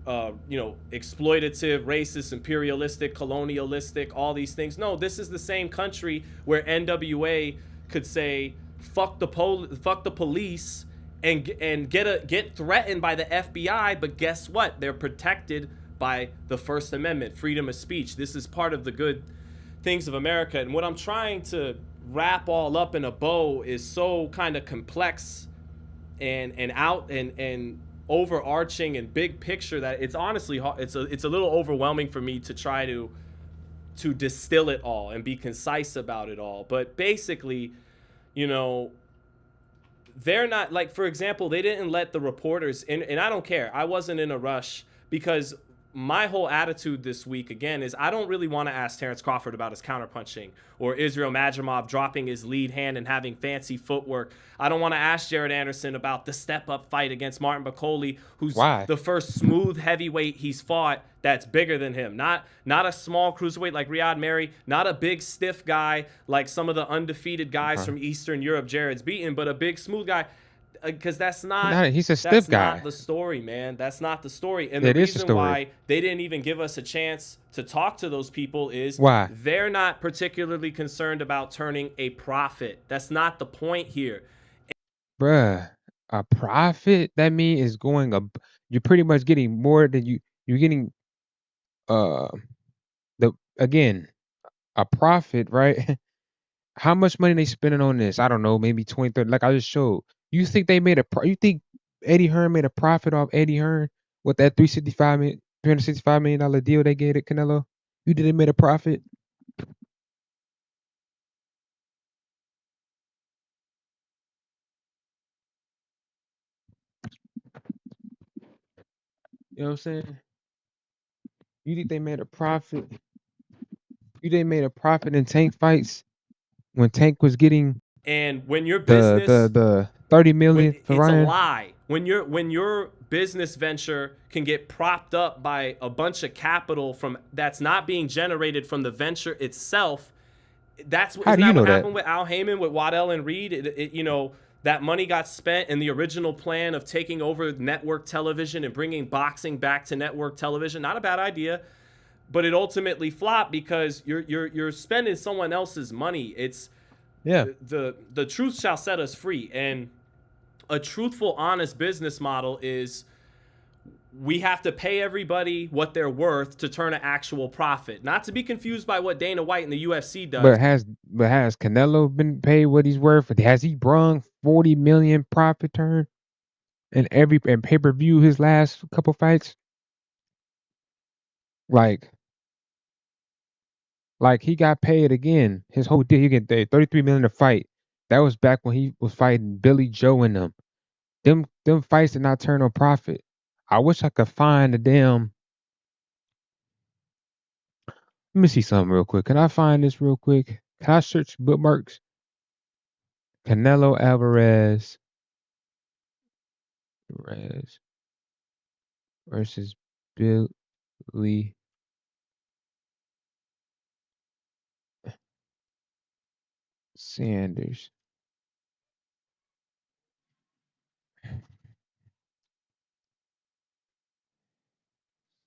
exploitative, racist, imperialistic, colonialistic, all these things. No, this is the same country where NWA could say, fuck the police, and get threatened by the FBI, but guess what? They're protected by the First Amendment, freedom of speech. This is part of the good things of America. And what I'm trying to wrap all up in a bow is so kind of complex and overarching and big picture that it's honestly it's a little overwhelming for me to try to distill it all and be concise about it all. But basically, you know, they're not, like, for example, they didn't let the reporters in, and I don't care. I wasn't in a rush because my whole attitude this week again is I don't really want to ask Terence Crawford about his counterpunching or Israel Majimov dropping his lead hand and having fancy footwork. I don't want to ask Jared Anderson about the step-up fight against Martin Bakoli, who's Why? the first smooth heavyweight he's fought that's bigger than him. Not a small cruiserweight like Riyad Mary, not a big stiff guy like some of the undefeated guys from Eastern Europe Jared's beaten, but a big smooth guy. Because He's a stiff that's guy. not the story, man. That's not the story. And It the is the reason story. why they didn't even give us a chance to talk to those people is Why? they're not particularly concerned about turning a profit. That's not the point here. Bruh, a profit, that mean is going up. You're pretty much getting more than you're getting uh the again, a profit, right? How much money they spending on this? I don't know, maybe 20, 30, like I just showed. You think they made you think Eddie Hearn made a profit off Eddie Hearn with that $365 million deal they gave to Canelo? You didn't made a profit? You know what I'm saying? You think they made a profit? You didn't made a profit in Tank fights when Tank was getting And when your the business, the the 30 million for it's a Ryan? lie. When your business venture can get propped up by a bunch of capital from that's not being generated from the venture itself, How isn't do you that know what that? happened with Al Heyman, with Waddell and Reed? That money got spent in the original plan of taking over network television and bringing boxing back to network television. Not a bad idea, but it ultimately flopped because you're spending someone else's money. It's Yeah. the truth shall set us free, and a truthful, honest business model is we have to pay everybody what they're worth to turn an actual profit. Not to be confused by what Dana White and the UFC does. But has Canelo been paid what he's worth? Has he brung 40 million profit turn in pay-per-view his last couple fights? Like he got paid again. His whole deal, he get 33 million a fight. That was back when he was fighting Billy Joe and them. Them fights did not turn no profit. I wish I could find the damn. Let me see something real quick. Can I find this real quick? Can I search bookmarks? Canelo Alvarez versus Billy Sanders.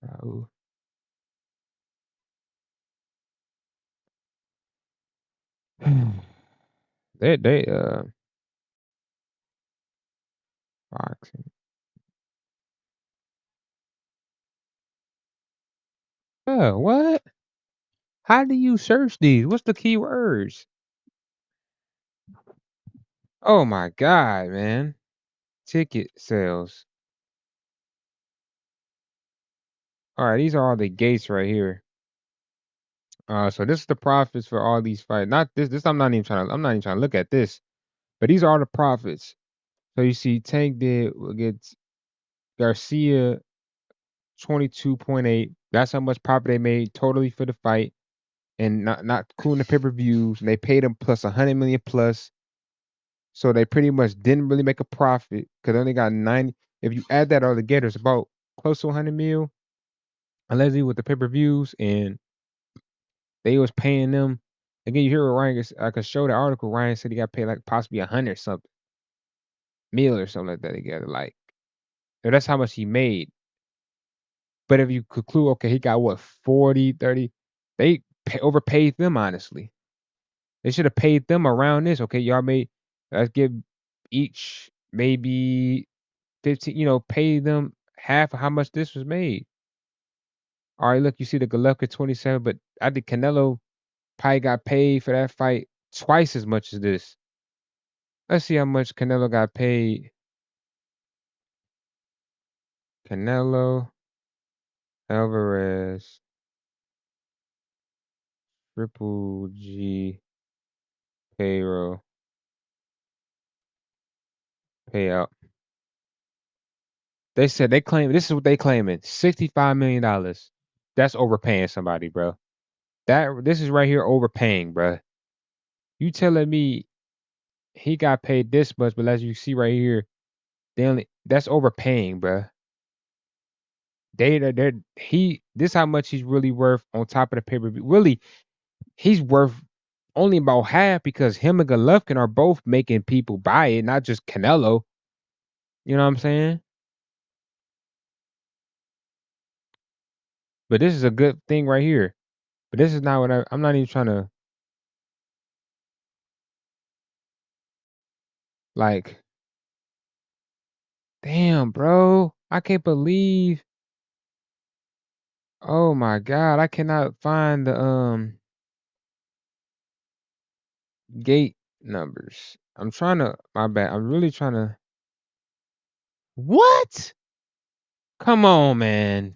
Saul. they boxing. Oh, what? How do you search these? What's the keywords? Oh my god, man. Ticket sales. All right, these are all the gates right here. So this is the profits for all these fights. Not this. I'm not even trying to look at this. But these are the profits. So you see, Tank did get Garcia 22.8. That's how much profit they made totally for the fight, and not including the pay-per-views. And they paid them plus 100 million plus. So they pretty much didn't really make a profit because they only got 90. If you add that all together, it's about close to 100 mil, allegedly with the pay-per-views, and they was paying them. Again, you hear what Ryan. I could show the article. Ryan said he got paid like possibly 100 something mil or something like that together. Like, so that's how much he made. But if you conclude, okay, he got what 40, 30, overpaid them honestly. They should have paid them around this. Okay, y'all made. Let's give each maybe 15. Pay them half of how much this was made. All right, look, you see the Golovkin 27, but I think Canelo probably got paid for that fight twice as much as this. Let's see how much Canelo got paid Canelo Alvarez Triple G payroll payout. They said they claim this is what they claiming $65 million. That's overpaying somebody, bro. This is right here overpaying, bro. You telling me he got paid this much, but as you see right here, that's overpaying, bro. This how much he's really worth on top of the pay-per-view. Really, he's worth only about half because him and Golovkin are both making people buy it, not just Canelo. You know what I'm saying? But this is a good thing right here. But this is not what I'm not even trying to like. Damn, bro. I can't believe. Oh my God, I cannot find the gate numbers. I'm trying to. My bad. I'm really trying to. What? Come on, man.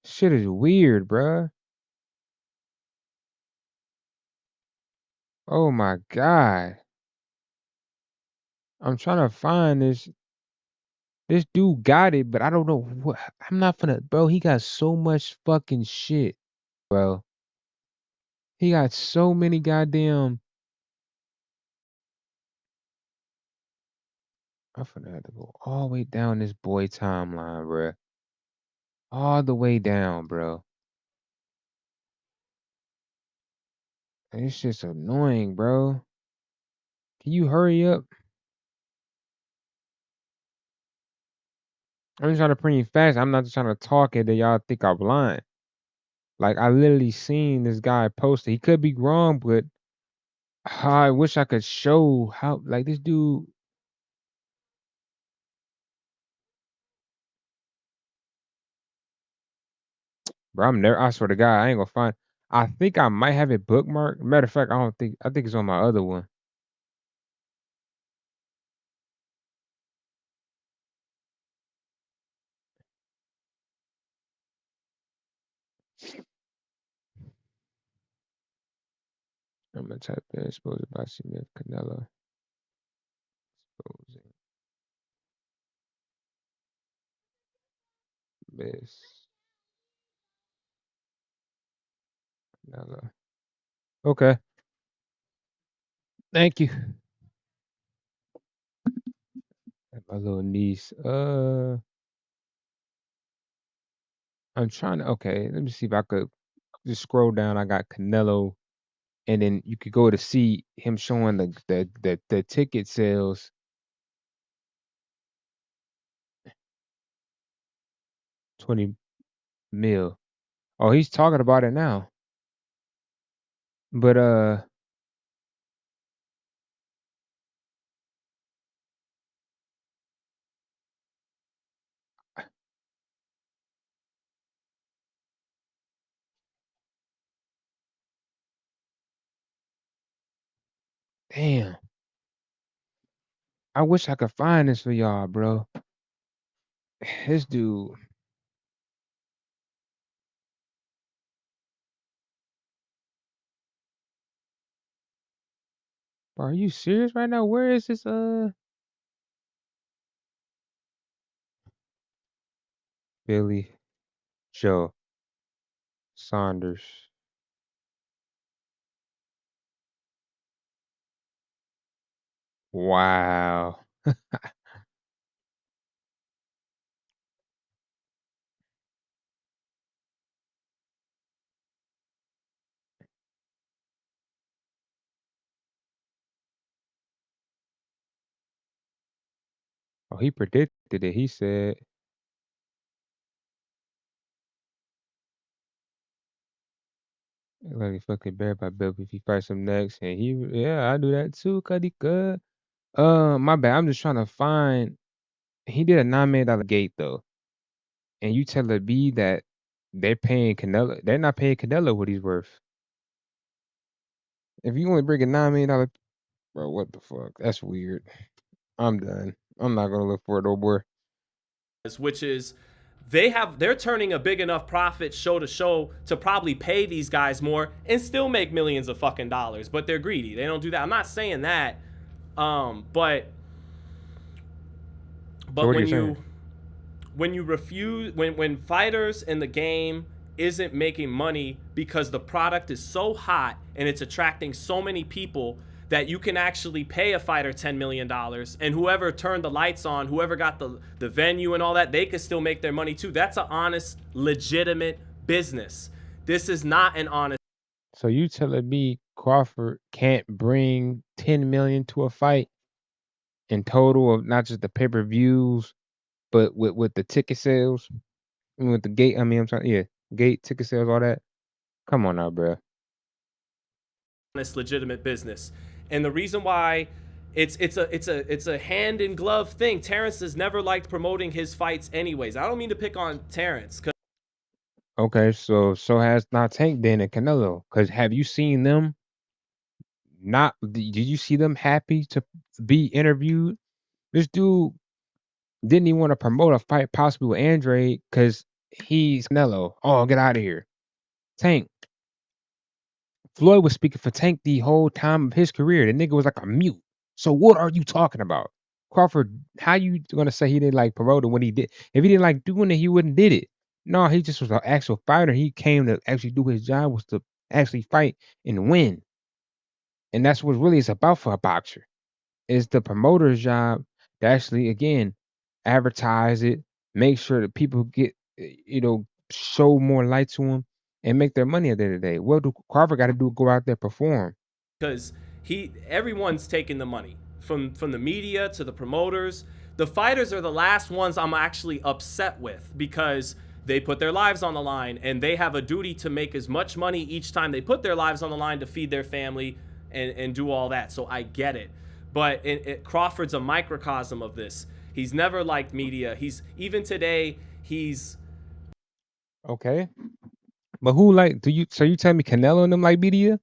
Shit is weird, bruh. Oh my God. I'm trying to find this. This dude got it, but I don't know what. I'm not finna, bro. He got so much fucking shit, bro. He got so many goddamn. I'm finna have to go all the way down this boy timeline, bro. All the way down, bro. It's just annoying, bro. Can you hurry up? I'm just trying to print you fast. I'm not just trying to talk it that y'all think I'm blind. Like I literally seen this guy post it. He could be wrong, but I wish I could show how like this dude. Bro, I'm never. I swear to God, I ain't gonna find. I think I might have it bookmarked. Matter of fact, I don't think. I think it's on my other one. I'm gonna type in exposed by Smith Canelo. Exposing Miss Canelo. Okay, thank you. My little niece. I'm trying to. Okay, let me see if I could just scroll down. I got Canelo, and then you could go to see him showing the ticket sales. 20 mil. Oh, he's talking about it now. But damn. I wish I could find this for y'all, bro. This dude. Bro, are you serious right now? Where is this Billy Joe Saunders? Wow. Oh, he predicted it. He said like a fucking bear by Bill if he fights him next. And yeah, I do that too, Cuddy good. My bad. I'm just trying to find he did a $9 million gate though. And you tell the B that they're not paying Canelo what he's worth. If you only bring a $9 million, bro, what the fuck? That's weird. I'm done. I'm not gonna look for it, no boy. which is they're turning a big enough profit show to show to probably pay these guys more and still make millions of fucking dollars, but they're greedy. They don't do that. I'm not saying that. But So what are you when saying? you refuse when fighters in the game isn't making money because the product is so hot and it's attracting so many people that you can actually pay a fighter $10 million and whoever turned the lights on, whoever got the venue and all that, they could still make their money too. That's an honest, legitimate business. This is not an honest. So you telling me Crawford can't bring 10 million to a fight in total of not just the pay-per-views, but with the ticket sales? I mean, with the gate, I mean, I'm sorry, yeah, gate ticket sales, all that. Come on now, bro. Honest, legitimate business. And the reason why it's a hand in glove thing. Terence has never liked promoting his fights anyways. I don't mean to pick on Terence. Okay, so has not Tank then and Canelo? Because have you seen them? Not did you see them happy to be interviewed? This dude didn't even want to promote a fight possibly with Andre because he's Canelo. Oh, get out of here. Tank. Floyd was speaking for Tank the whole time of his career. The nigga was like a mute. So what are you talking about? Crawford, how you gonna say he didn't like promote it when he did? If he didn't like doing it, he wouldn't did it. No, he just was an actual fighter. He came to actually do his job was to actually fight and win. And that's what really it's about for a boxer. It's the promoter's job to actually, again, advertise it, make sure that people get, show more light to them and make their money at the end of the day. What do Crawford got to do? Go out there perform. Because everyone's taking the money from the media to the promoters. The fighters are the last ones I'm actually upset with because they put their lives on the line and they have a duty to make as much money each time they put their lives on the line to feed their family and do all that. So I get it. But Crawford's a microcosm of this. He's never liked media. Even today, he's Okay. But who like do you so you tell me Canelo and them like media?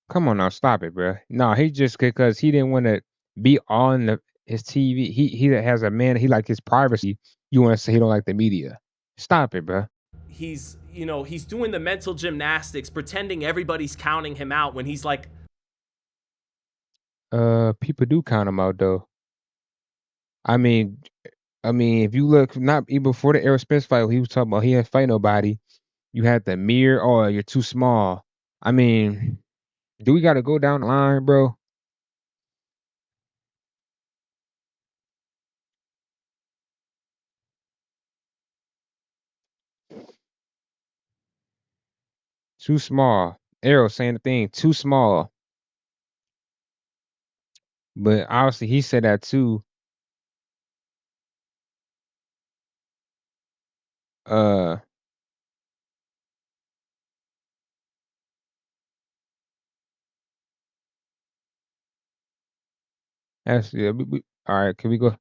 Come on now, stop it, bro. No, he just because he didn't want to be on his TV. He has a man. He like his privacy. You want to say he don't like the media? Stop it, bro. he's doing the mental gymnastics, pretending everybody's counting him out when he's like, People do count him out though. I mean, if you look, not even before the Errol Spence fight, he was talking about he didn't fight nobody. You had the mirror. Oh, you're too small. I mean, do we got to go down the line, bro? Too small. Errol saying the thing, too small. But obviously, he said that too. Uh, that's yeah. All right, can we go?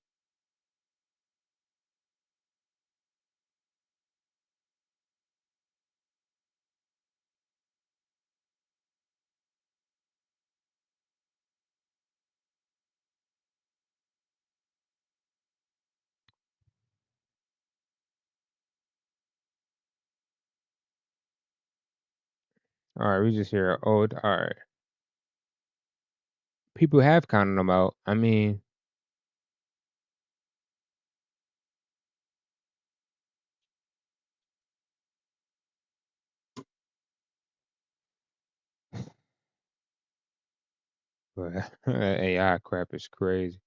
All right, we just hear old. All right, people have counted them out. I mean, but AI crap is crazy.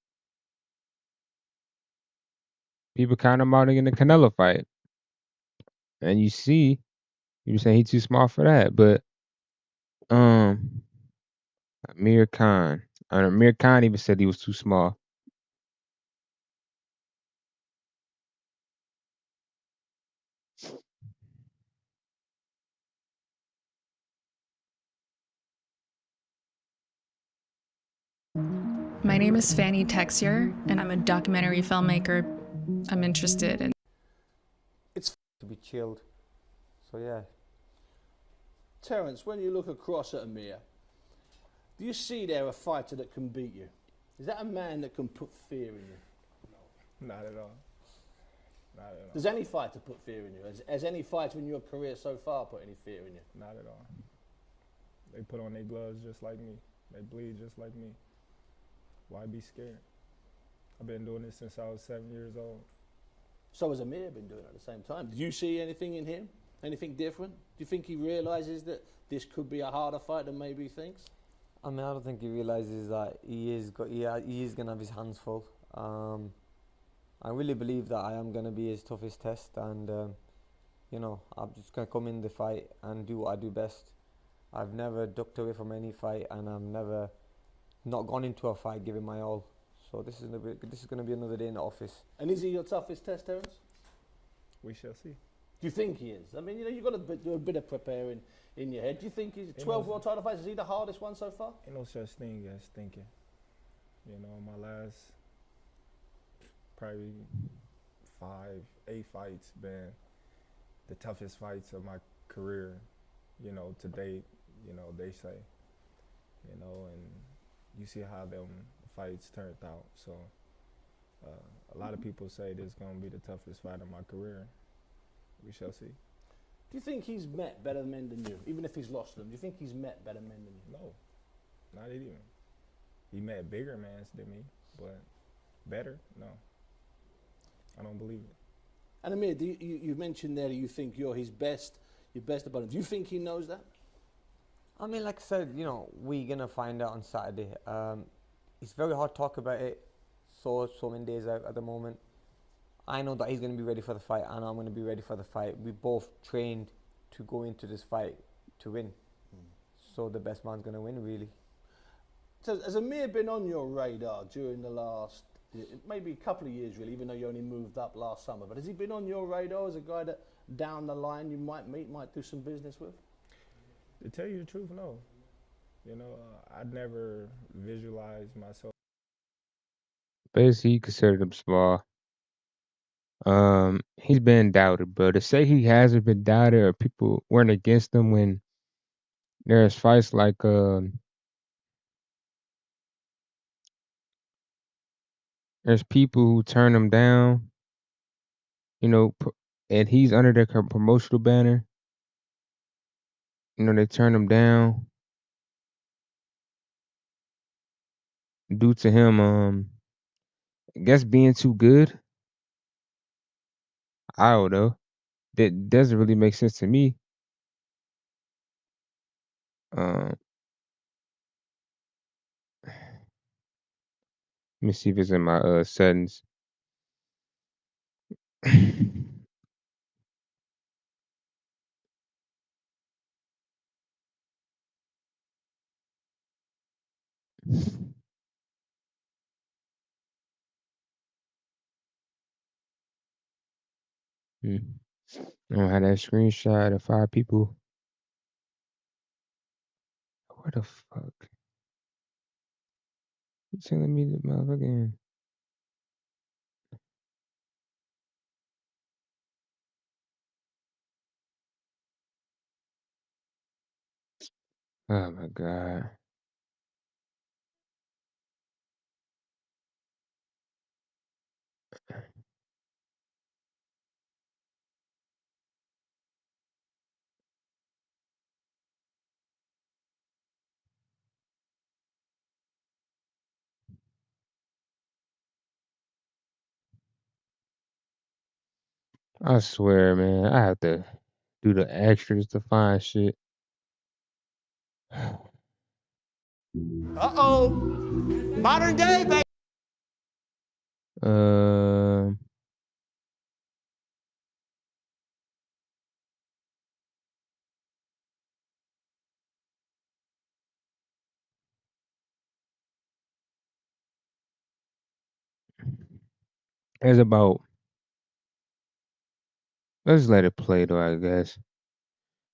People count him out in the Canelo fight, and you see, you saying he too small for that, but um, Amir Khan, Amir Khan even said he was too small. My name is Fanny Texier, and I'm a documentary filmmaker. I'm interested in It's to be chilled. So yeah. Terence, when you look across at Amir, Do you see there a fighter that can beat you? Is that a man that can put fear in you? Not at all. Not at all. Does any fighter put fear in you? Has any fighter in your career so far put any fear in you? Not at all. They put on their gloves just like me. They bleed just like me. Why be scared? I've been doing this since I was 7 years old. So has Amir been doing it at the same time. Do you see anything in him? Anything different? Do you think he realises that this could be a harder fight than maybe he thinks? I mean, I don't think he realises that he is going to have his hands full. I really believe that I am going to be his toughest test, and you know, I'm just going to come in the fight and do what I do best. I've never ducked away from any fight, and I've never not gone into a fight giving my all. So this is going to be another day in the office. And is he your toughest test, Terence? We shall see. Do you think he is? I mean, you know, you've got to do a bit of preparing in your head. Do you think he's 12 world title fights? Is he the hardest one so far? Ain't no such thing as thinking. You know, my last probably 8 fights been the toughest fights of my career. You know, to date. You know, they say. You know, and you see how them fights turned out. So a lot of people say this is going to be the toughest fight of my career. We shall see. Do you think he's met better men than you, even if he's lost them? Do you think he's met better men than you? No, not even. He met bigger men than me, but better? No. I don't believe it. And Amir, you mentioned there that you think you're his best, your best opponent. Do you think he knows that? I mean, like I said, you know, we're going to find out on Saturday. It's very hard to talk about it so many days out at the moment. I know that he's going to be ready for the fight, and I'm going to be ready for the fight. We both trained to go into this fight to win. So the best man's going to win, really. So has Amir been on your radar during the last, maybe a couple of years, really, even though you only moved up last summer? But has he been on your radar as a guy that down the line you might meet, might do some business with? To tell you the truth, no. You know, I'd never visualized myself. Basically, he considered him small. He's been doubted, but to say he hasn't been doubted or people weren't against him when there's fights like there's people who turn him down, you know, and he's under their promotional banner. You know, they turn him down due to him, I guess being too good. I don't know. That doesn't really make sense to me. Let me see if it's in my settings. I don't have that screenshot of 5 people. Where the fuck? You telling me the motherfucking oh my god. I swear, man, I have to do the extras to find shit. Uh-oh. Modern day, baby. Um, there's about let's let it play though, I guess.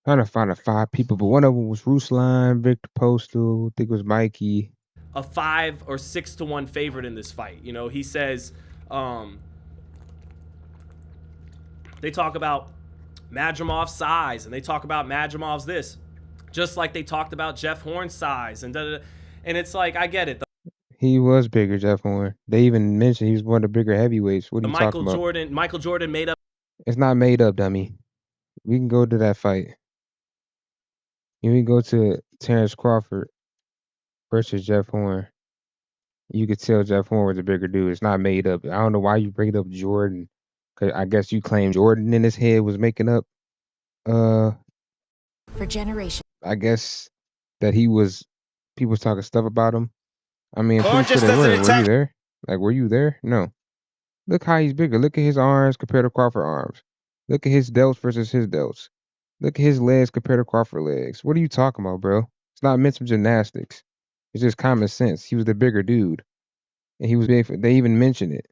Trying to find the 5 people, but one of them was Ruslan, Victor Postal, I think it was Mikey. A 5 or 6 to 1 favorite in this fight. You know, he says, they talk about Madrimov's size, and they talk about Madrimov's this, just like they talked about Jeff Horn's size, and And it's like, I get it. He was bigger, Jeff Horn. They even mentioned he was one of the bigger heavyweights. What are The you talking about? Michael Jordan made up. It's not made up, dummy. We can go to that fight. You can go to Terence Crawford versus Jeff Horn. You could tell Jeff Horn was a bigger dude. It's not made up. I don't know why you bring up Jordan. 'Cause I guess you claim Jordan in his head was making up. For generations. I guess that he was. People was talking stuff about him. I mean, I'm Horn pretty sure just they doesn't were. Were you attack. there? Like, were you there? No. Look how he's bigger. Look at his arms compared to Crawford arms. Look at his delts versus his delts. Look at his legs compared to Crawford legs. What are you talking about, bro? It's not mental gymnastics. It's just common sense. He was the bigger dude, and he was big. They even mentioned it.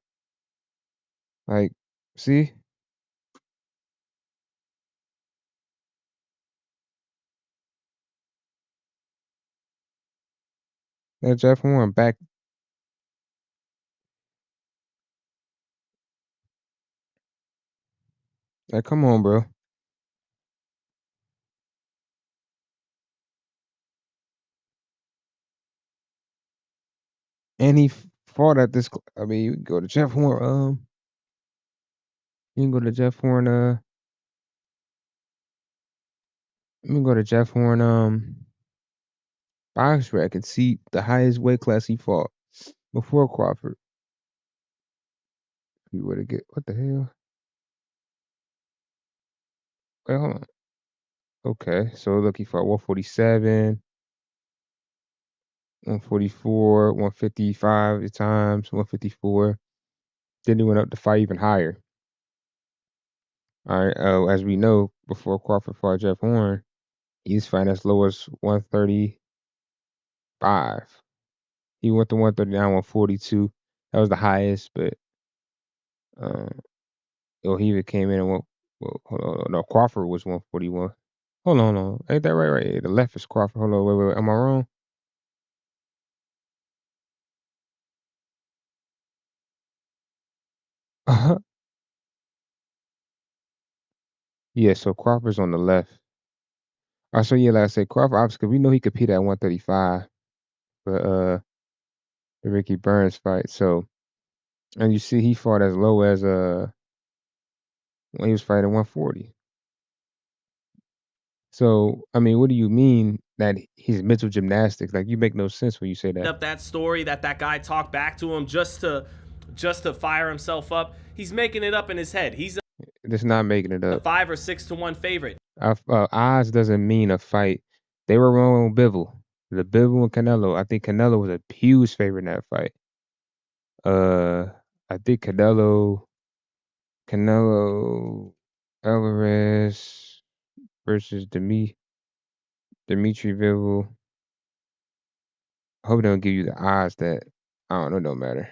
Like, see, that Jeff Horn back. Like, come on, bro. And he fought at this. I mean, you can go to Jeff Horn. You can go to Jeff Horn. Let me go to Jeff Horn. Box rack and see the highest weight class he fought before Crawford. If you were to get what the hell? Wait, hold on. Okay, so look, he fought 147, 144, 155 at times, 154. Then he went up to fight even higher. All right, as we know, before Crawford fought Jeff Horn, he's fighting as low as 135. He went to 139, 142. That was the highest, but he even came in and went. Well, hold on, no, Crawford was 141. Hold on, hold on. Ain't that right? Right. The left is Crawford. Hold on, wait. Am I wrong? Yeah, so Crawford's on the left. So yeah, like I said, Crawford obviously 'cause we know he competed at 135 for the Ricky Burns fight. So and you see he fought as low as when he was fighting 140. So I mean, what do you mean that his mental gymnastics? Like you make no sense when you say that. Up that story that guy talked back to him just to fire himself up. He's making it up in his head. He's It's not making it a up. 5 or 6 to 1 favorite. Odds doesn't mean a fight. They were wrong on Bivol. The Bivol and Canelo. I think Canelo was a huge favorite in that fight. I think Canelo Alvarez versus Dimitri Bivol. I hope they don't give you the odds that I don't know. Don't matter.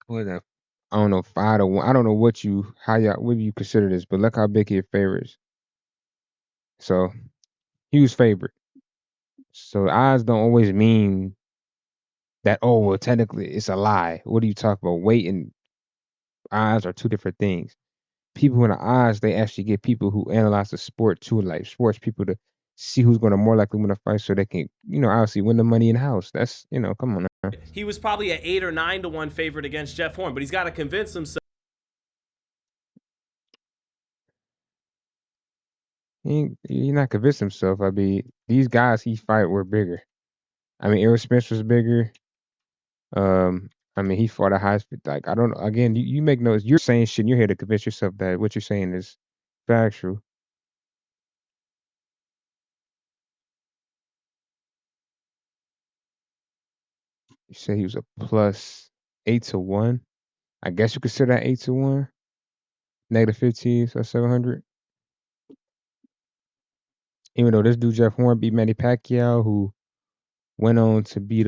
What is that? I don't know, 5 to 1. I don't know what you consider this, but look how big your favorite is. So huge favorite. So odds don't always mean that. Oh well, technically it's a lie. What are you talking about? Weight and odds are two different things. People in the odds, they actually get people who analyze the sport too, like sports people to see who's going to more likely win a fight, so they can, obviously win the money in the house. That's, come on now. He was probably an 8 or 9 to 1 favorite against Jeff Horn, but he's got to convince himself. He not convinced himself. I mean, these guys he fight were bigger. I mean, Errol Spence was bigger. I mean, he fought a high speed. Like, I don't know. Again, you make notes. You're saying shit in your head to convince yourself that what you're saying is factual. You say he was a plus 8 to 1. I guess you consider that 8 to 1. -15, so 700. Even though this dude Jeff Horn beat Manny Pacquiao, who went on to beat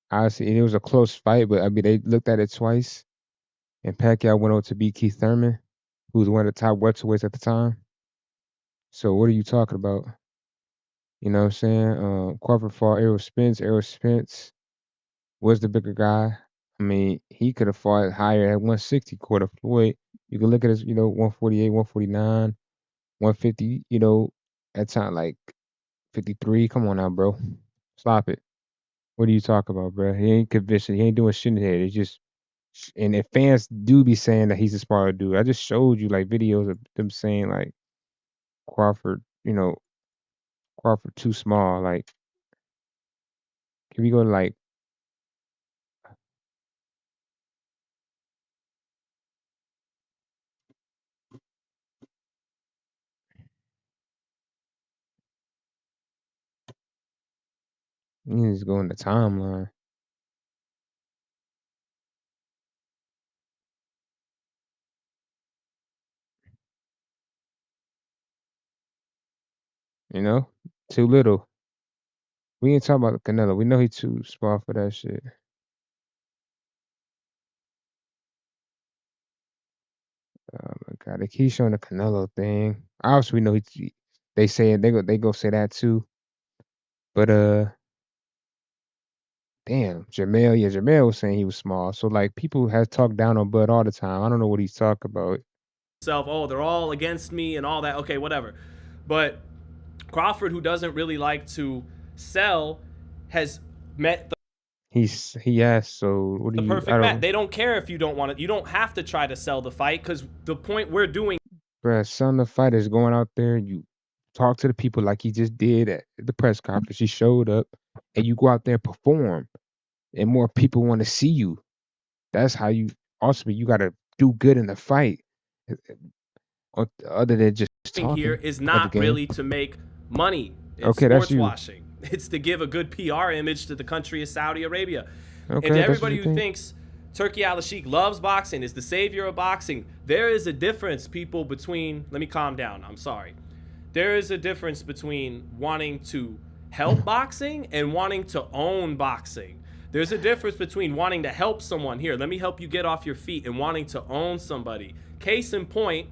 obviously it was a close fight, but I mean they looked at it twice, and Pacquiao went on to beat Keith Thurman, who was one of the top welterweights at the time. So what are you talking about? You know what I'm saying? Crawford fought Errol Spence. was the bigger guy. I mean, he could have fought higher at 160 quarter Floyd. You can look at his, 148, 149, 150, at time like 53. Come on now, bro. Stop it. What are you talking about, bro? He ain't convincing. He ain't doing shit in his head. It's just, and if fans do be saying that he's a smaller dude, I just showed you like videos of them saying like Crawford, Crawford too small. Like, can we go to like, you just go in the timeline, you know? Too little. We ain't talking about Canelo. We know he too small for that shit. Oh my god, they keep showing the Canelo thing. Obviously, we know they say it. They go say that too. But damn, Jamel. Yeah, Jamel was saying he was small. So like, people have talked down on Bud all the time. I don't know what he's talking about. Oh, they're all against me and all that. Okay, whatever. But Crawford, who doesn't really like to sell, has met He asked. So what do the you? I perfect match. don't. They don't care if you don't want it. You don't have to try to sell the fight because the point we're doing Bruh, son of fight is going out there. You talk to the people like he just did at the press conference. He showed up, and you go out there and perform, and more people want to see you. That's how you. Ultimately, you got to do good in the fight, other than just here talking is at the not game. really to make money. It's Okay, that's sports you. washing. It's to give a good PR image to the country of Saudi Arabia. And to Okay, that's what everybody you who think. thinks Turkey Al Sheikh loves boxing, is the savior of boxing, there is a difference, people, between, let me calm down, I'm sorry. There is a difference between wanting to help boxing and wanting to own boxing. There's a difference between wanting to help someone, here, let me help you get off your feet, and wanting to own somebody. Case in point,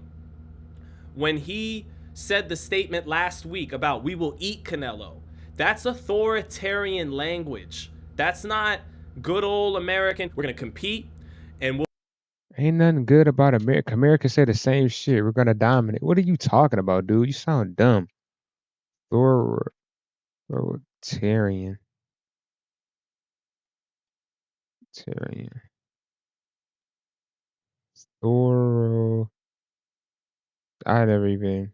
when he said the statement last week about we will eat Canelo, that's authoritarian language. That's not good old American. We're going to compete and we'll. Ain't nothing good about America. America said the same shit. We're gonna dominate. What are you talking about, dude? You sound dumb. Authoritarian. Authoritarian. Thoro. I never even.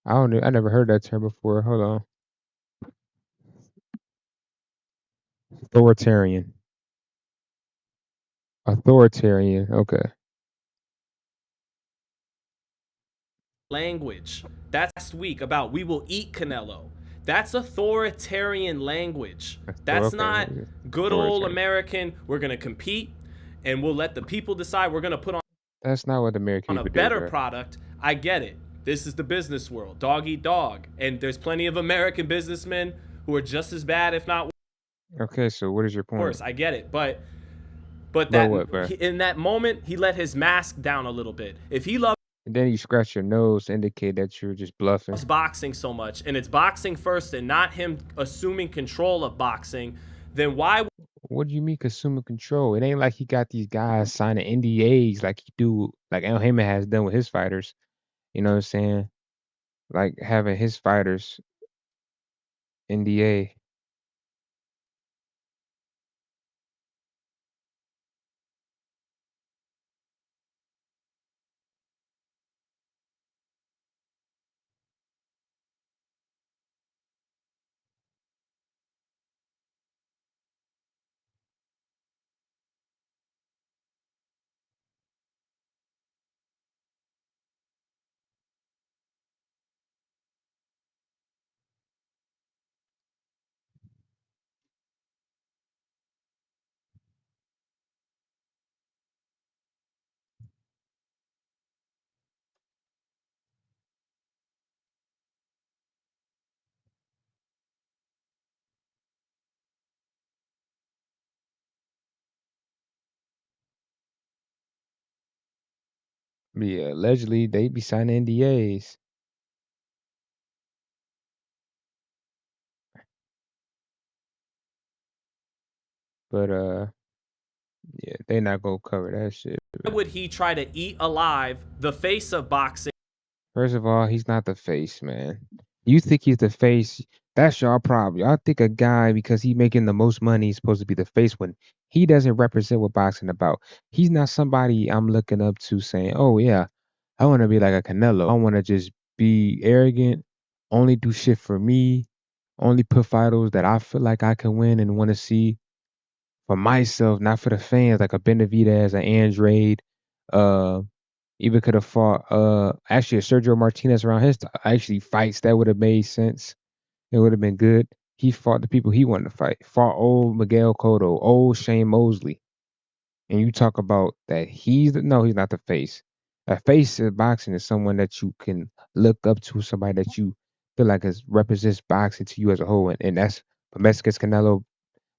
I don't know. I never heard that term before. Hold on. Authoritarian. Authoritarian. Okay. Language. That's last week about we will eat Canelo. That's authoritarian language. That's Okay. not good old Authoritarian. American. We're going to compete and we'll let the people decide. We're going to put That's not what the American on a people do, better bro. product. I get it. This is the business world. Dog eat dog. And there's plenty of American businessmen who are just as bad, if not Okay, so what is your point? worse. I get it. But But what, bro? in that moment, he let his mask down a little bit. If he loves And then you scratch your nose to indicate that you're just bluffing. boxing so much, and it's boxing first and not him assuming control of boxing, then why What do you mean consumer control? It ain't like he got these guys signing NDAs like he do, like Al Heyman has done with his fighters. You know what I'm saying? Like having his fighters NDA. Yeah, allegedly they be signing NDAs. But yeah, they not gonna cover that shit. Why would he try to eat alive the face of boxing? First of all, he's not the face, man. You think he's the face? That's your problem. Y'all think a guy because he making the most money is supposed to be the face when he doesn't represent what boxing about. He's not somebody I'm looking up to saying, "Oh yeah, I want to be like a Canelo. I want to just be arrogant, only do shit for me, only put fighters that I feel like I can win and want to see for myself, not for the fans, like a Benavidez, an Andrade, uh, even could have fought actually a Sergio Martinez around his time. Actually fights that would have made sense. It would have been good. He fought the people he wanted to fight. Fought old Miguel Cotto, old Shane Mosley. And you talk about that he's not the face. A face in boxing is someone that you can look up to, somebody that you feel like represents boxing to you as a whole. And that's for Mexicans, Canelo,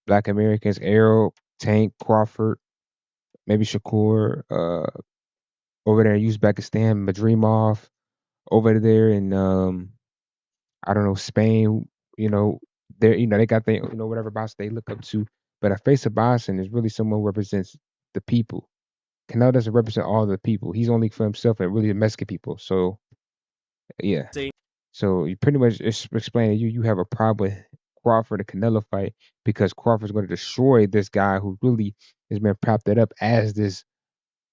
Black Americans, Errol, Tank, Crawford, maybe Shakur, over there in Uzbekistan, Madrimov, over there in I don't know, Spain, you know, they got their whatever box they look up to. But a face of boxing is really someone who represents the people. Canelo doesn't represent all the people. He's only for himself and really the Mexican people. So yeah. So you pretty much explain that you have a problem with Crawford and Canelo fight because Crawford's going to destroy this guy who really has been propped up as this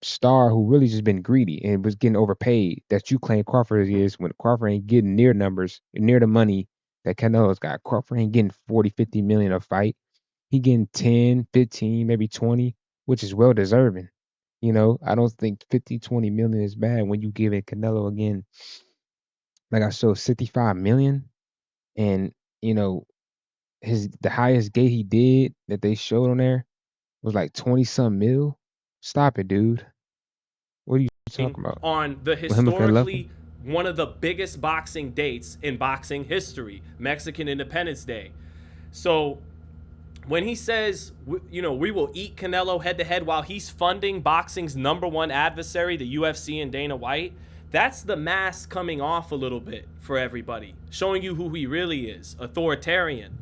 star who really just been greedy and was getting overpaid that you claim Crawford is when Crawford ain't getting near numbers, near the money that Canelo's got. Crawford ain't getting 40, 50 million a fight. He getting 10, 15, maybe 20, which is well deserving. You know, I don't think 50, 20 million is bad when you give it Canelo again, like I showed 65 million. And, you know, the highest gate he did that they showed on there was like 20 some mil. Stop it, dude. What are you talking about? On the With him looking lovely? historically one of the biggest boxing dates in boxing history, Mexican Independence Day. So when he says, we will eat Canelo head to head while he's funding boxing's number one adversary, the UFC and Dana White, that's the mask coming off a little bit for everybody, showing you who he really is, authoritarian.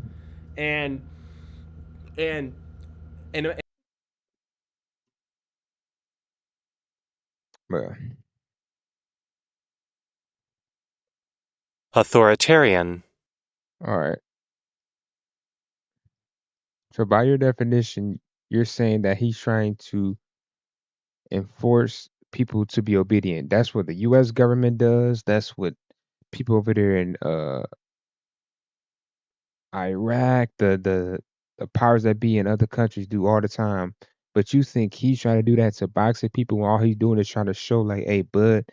And Well, authoritarian. all right. So by your definition, you're saying that he's trying to enforce people to be obedient. That's what the US government does. That's what people over there in Iraq, the powers that be in other countries do all the time. But you think he's trying to do that to boxing people when all he's doing is trying to show like, hey, bud,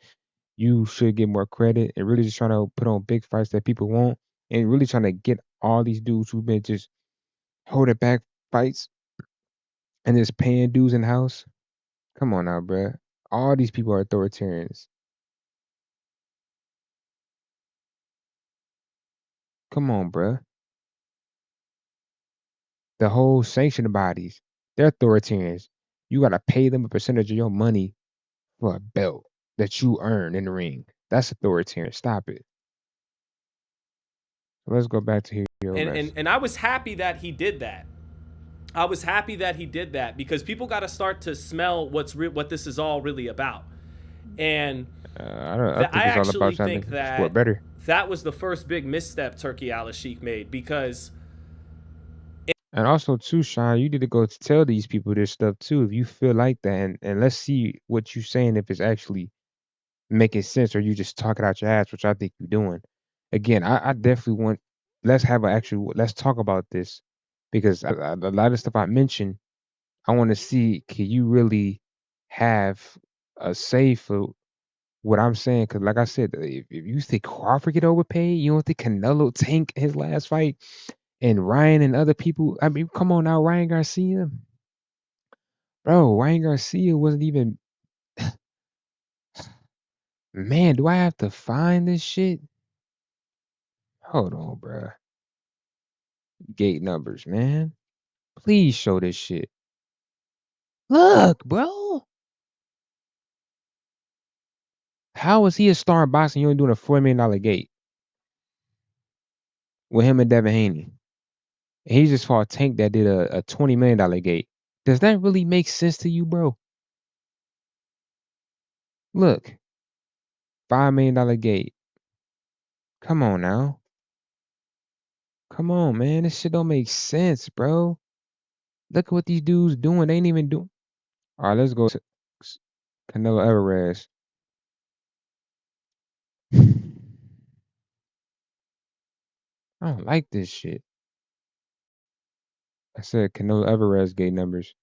you should get more credit and really just trying to put on big fights that people want and really trying to get all these dudes who've been just holding back fights and just paying dues in house. Come on now, bruh. All these people are authoritarians. Come on, bruh. The whole sanctioning bodies, they're authoritarians. You gotta pay them a percentage of your money for a belt that you earn in the ring. That's authoritarian. Stop it. Let's go back to your rest. and I was happy that he did that. I was happy that he did that because people got to start to smell what this is all really about. And I think it's all about trying to make the sport better. That was the first big misstep Turkey Al-Sheikh made because. And also too, Sean, you need to go to tell these people this stuff too if you feel like that, and let's see what you're saying if it's actually making sense or you just talking out your ass, which I think you're doing. Again, I definitely want let's talk about this because a lot of stuff I mentioned, I want to see can you really have a say for what I'm saying? Because like I said, if you think Crawford get overpaid, you don't think Canelo tank his last fight, and Ryan and other people. I mean, come on now, Ryan Garcia, bro. Ryan Garcia wasn't even. Man, do I have to find this shit? Hold on, bro. Gate numbers, man. Please show this shit. Look, bro. How is he a star in boxing? You only doing a $4 million gate with him and Devin Haney, He just fought Tank that did a $20 million gate. Does that really make sense to you, bro? Look, $5 million gate. Come on now. Come on, man. This shit don't make sense, bro. Look at what these dudes doing. They ain't even doing. All right, let's go to Canelo Alvarez. I don't like this shit. I said Canelo Alvarez gate numbers.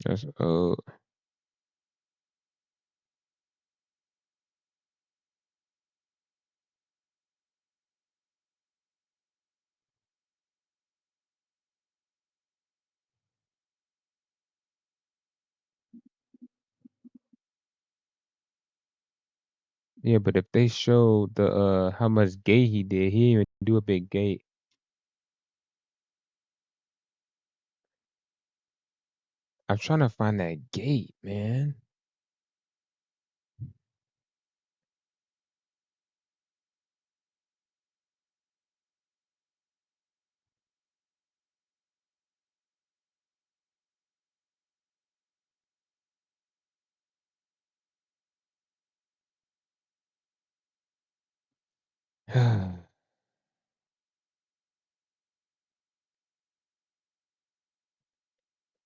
That's yeah, but if they show the how much gate he did, he didn't even do a big gate. I'm trying to find that gate, man.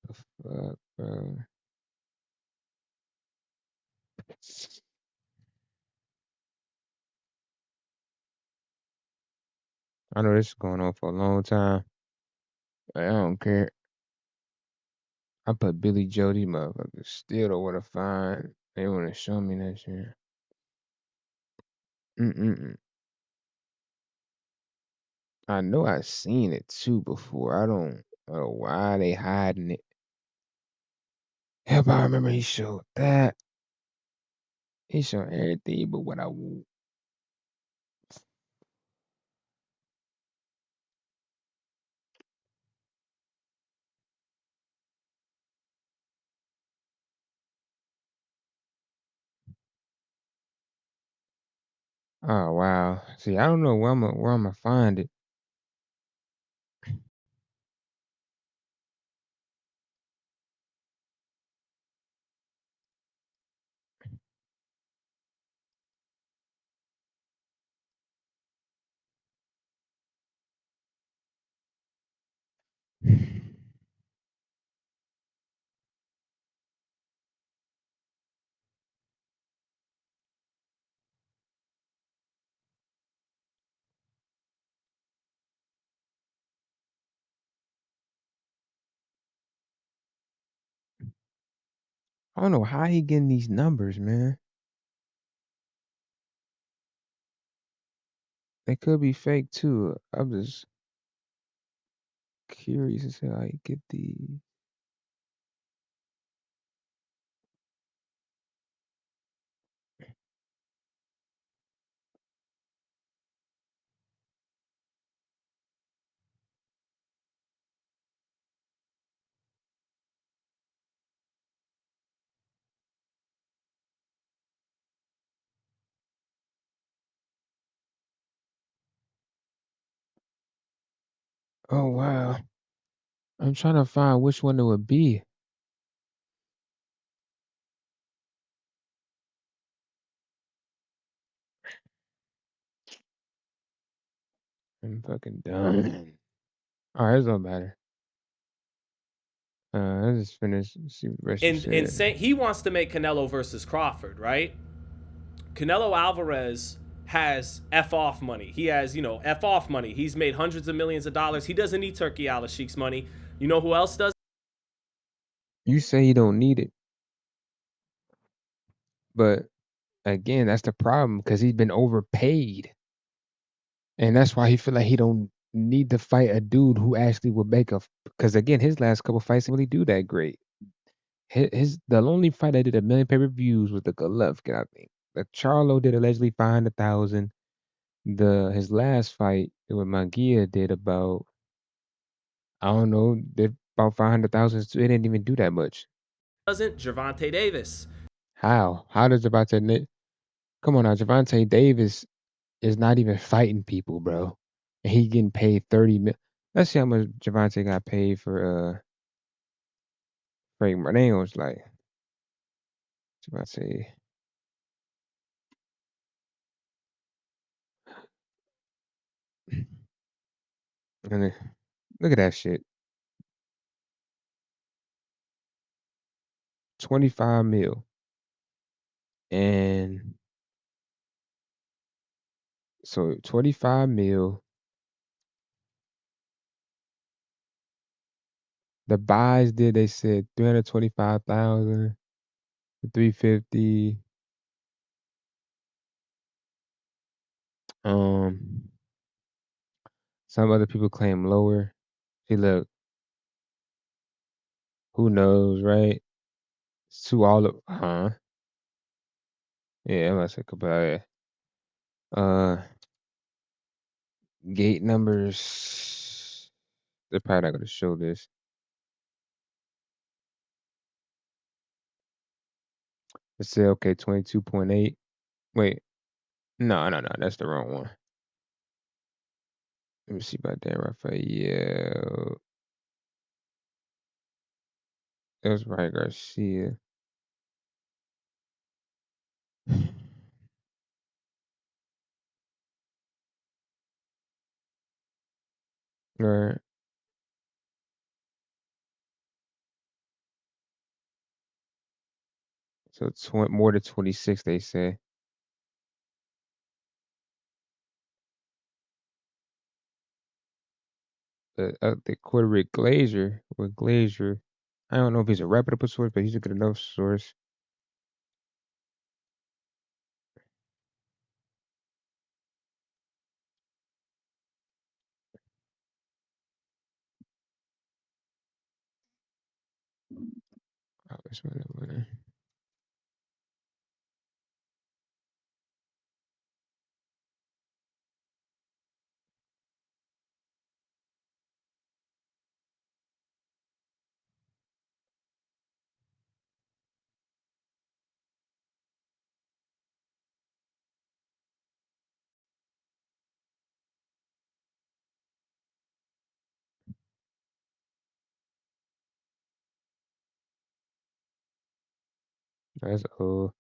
The fuck, bro. I know this is going on for a long time. But I don't care. I put Billy Joe, these motherfuckers still don't want to find. They want to show me that shit. Mm-mm. I know I seen it too before. I don't know why they hiding it. Yep, I remember he showed that. He showed everything but what I want. Oh wow. See, I don't know where I'm gonna find it. I don't know how he getting these numbers, man. They could be fake too. I'm just curious as hell how he get these. Oh wow. I'm trying to find which one it would be. I'm fucking done. Alright, it don't matter. I just finished. See what the rest you And said. say he wants to make Canelo versus Crawford, right? Canelo Alvarez has F off money. He has, F off money. He's made hundreds of millions of dollars. He doesn't need Turkey Al Sheikh's money. You know who else does? You say he don't need it, but again, that's the problem because he's been overpaid, and that's why he feel like he don't need to fight a dude who actually would make a. Because again, his last couple fights didn't really do that great. The only fight that did 1 million pay-per-views was the Golovkin, I think. The Charlo did allegedly 500,000. His last fight with Mangia did about, I don't know, did about 500,000. So it didn't even do that much. Doesn't Gervonta Davis? How? How does come on now, Gervonta Davis is not even fighting people, bro. And he getting paid 30 mil. Let's see how much Gervonta got paid for Frank Martinez, like Gervonta. And then, look at that shit. 25 mil. And so 25 mil. The buys did, they said 325,000, 350. Um, some other people claim lower. See, look, who knows, right? It's to all of, huh? Yeah, let's think about it. Gate numbers. They're probably not gonna show this. Let's say okay, 22.8. Wait, no, that's the wrong one. Let me see about that, Raphael. That was Ryan Garcia. Right. So it's more than 26, they say. The quarterback Glazier with Glazier. I don't know if he's a reputable source, but he's a good enough source. Oh, this one. That's old.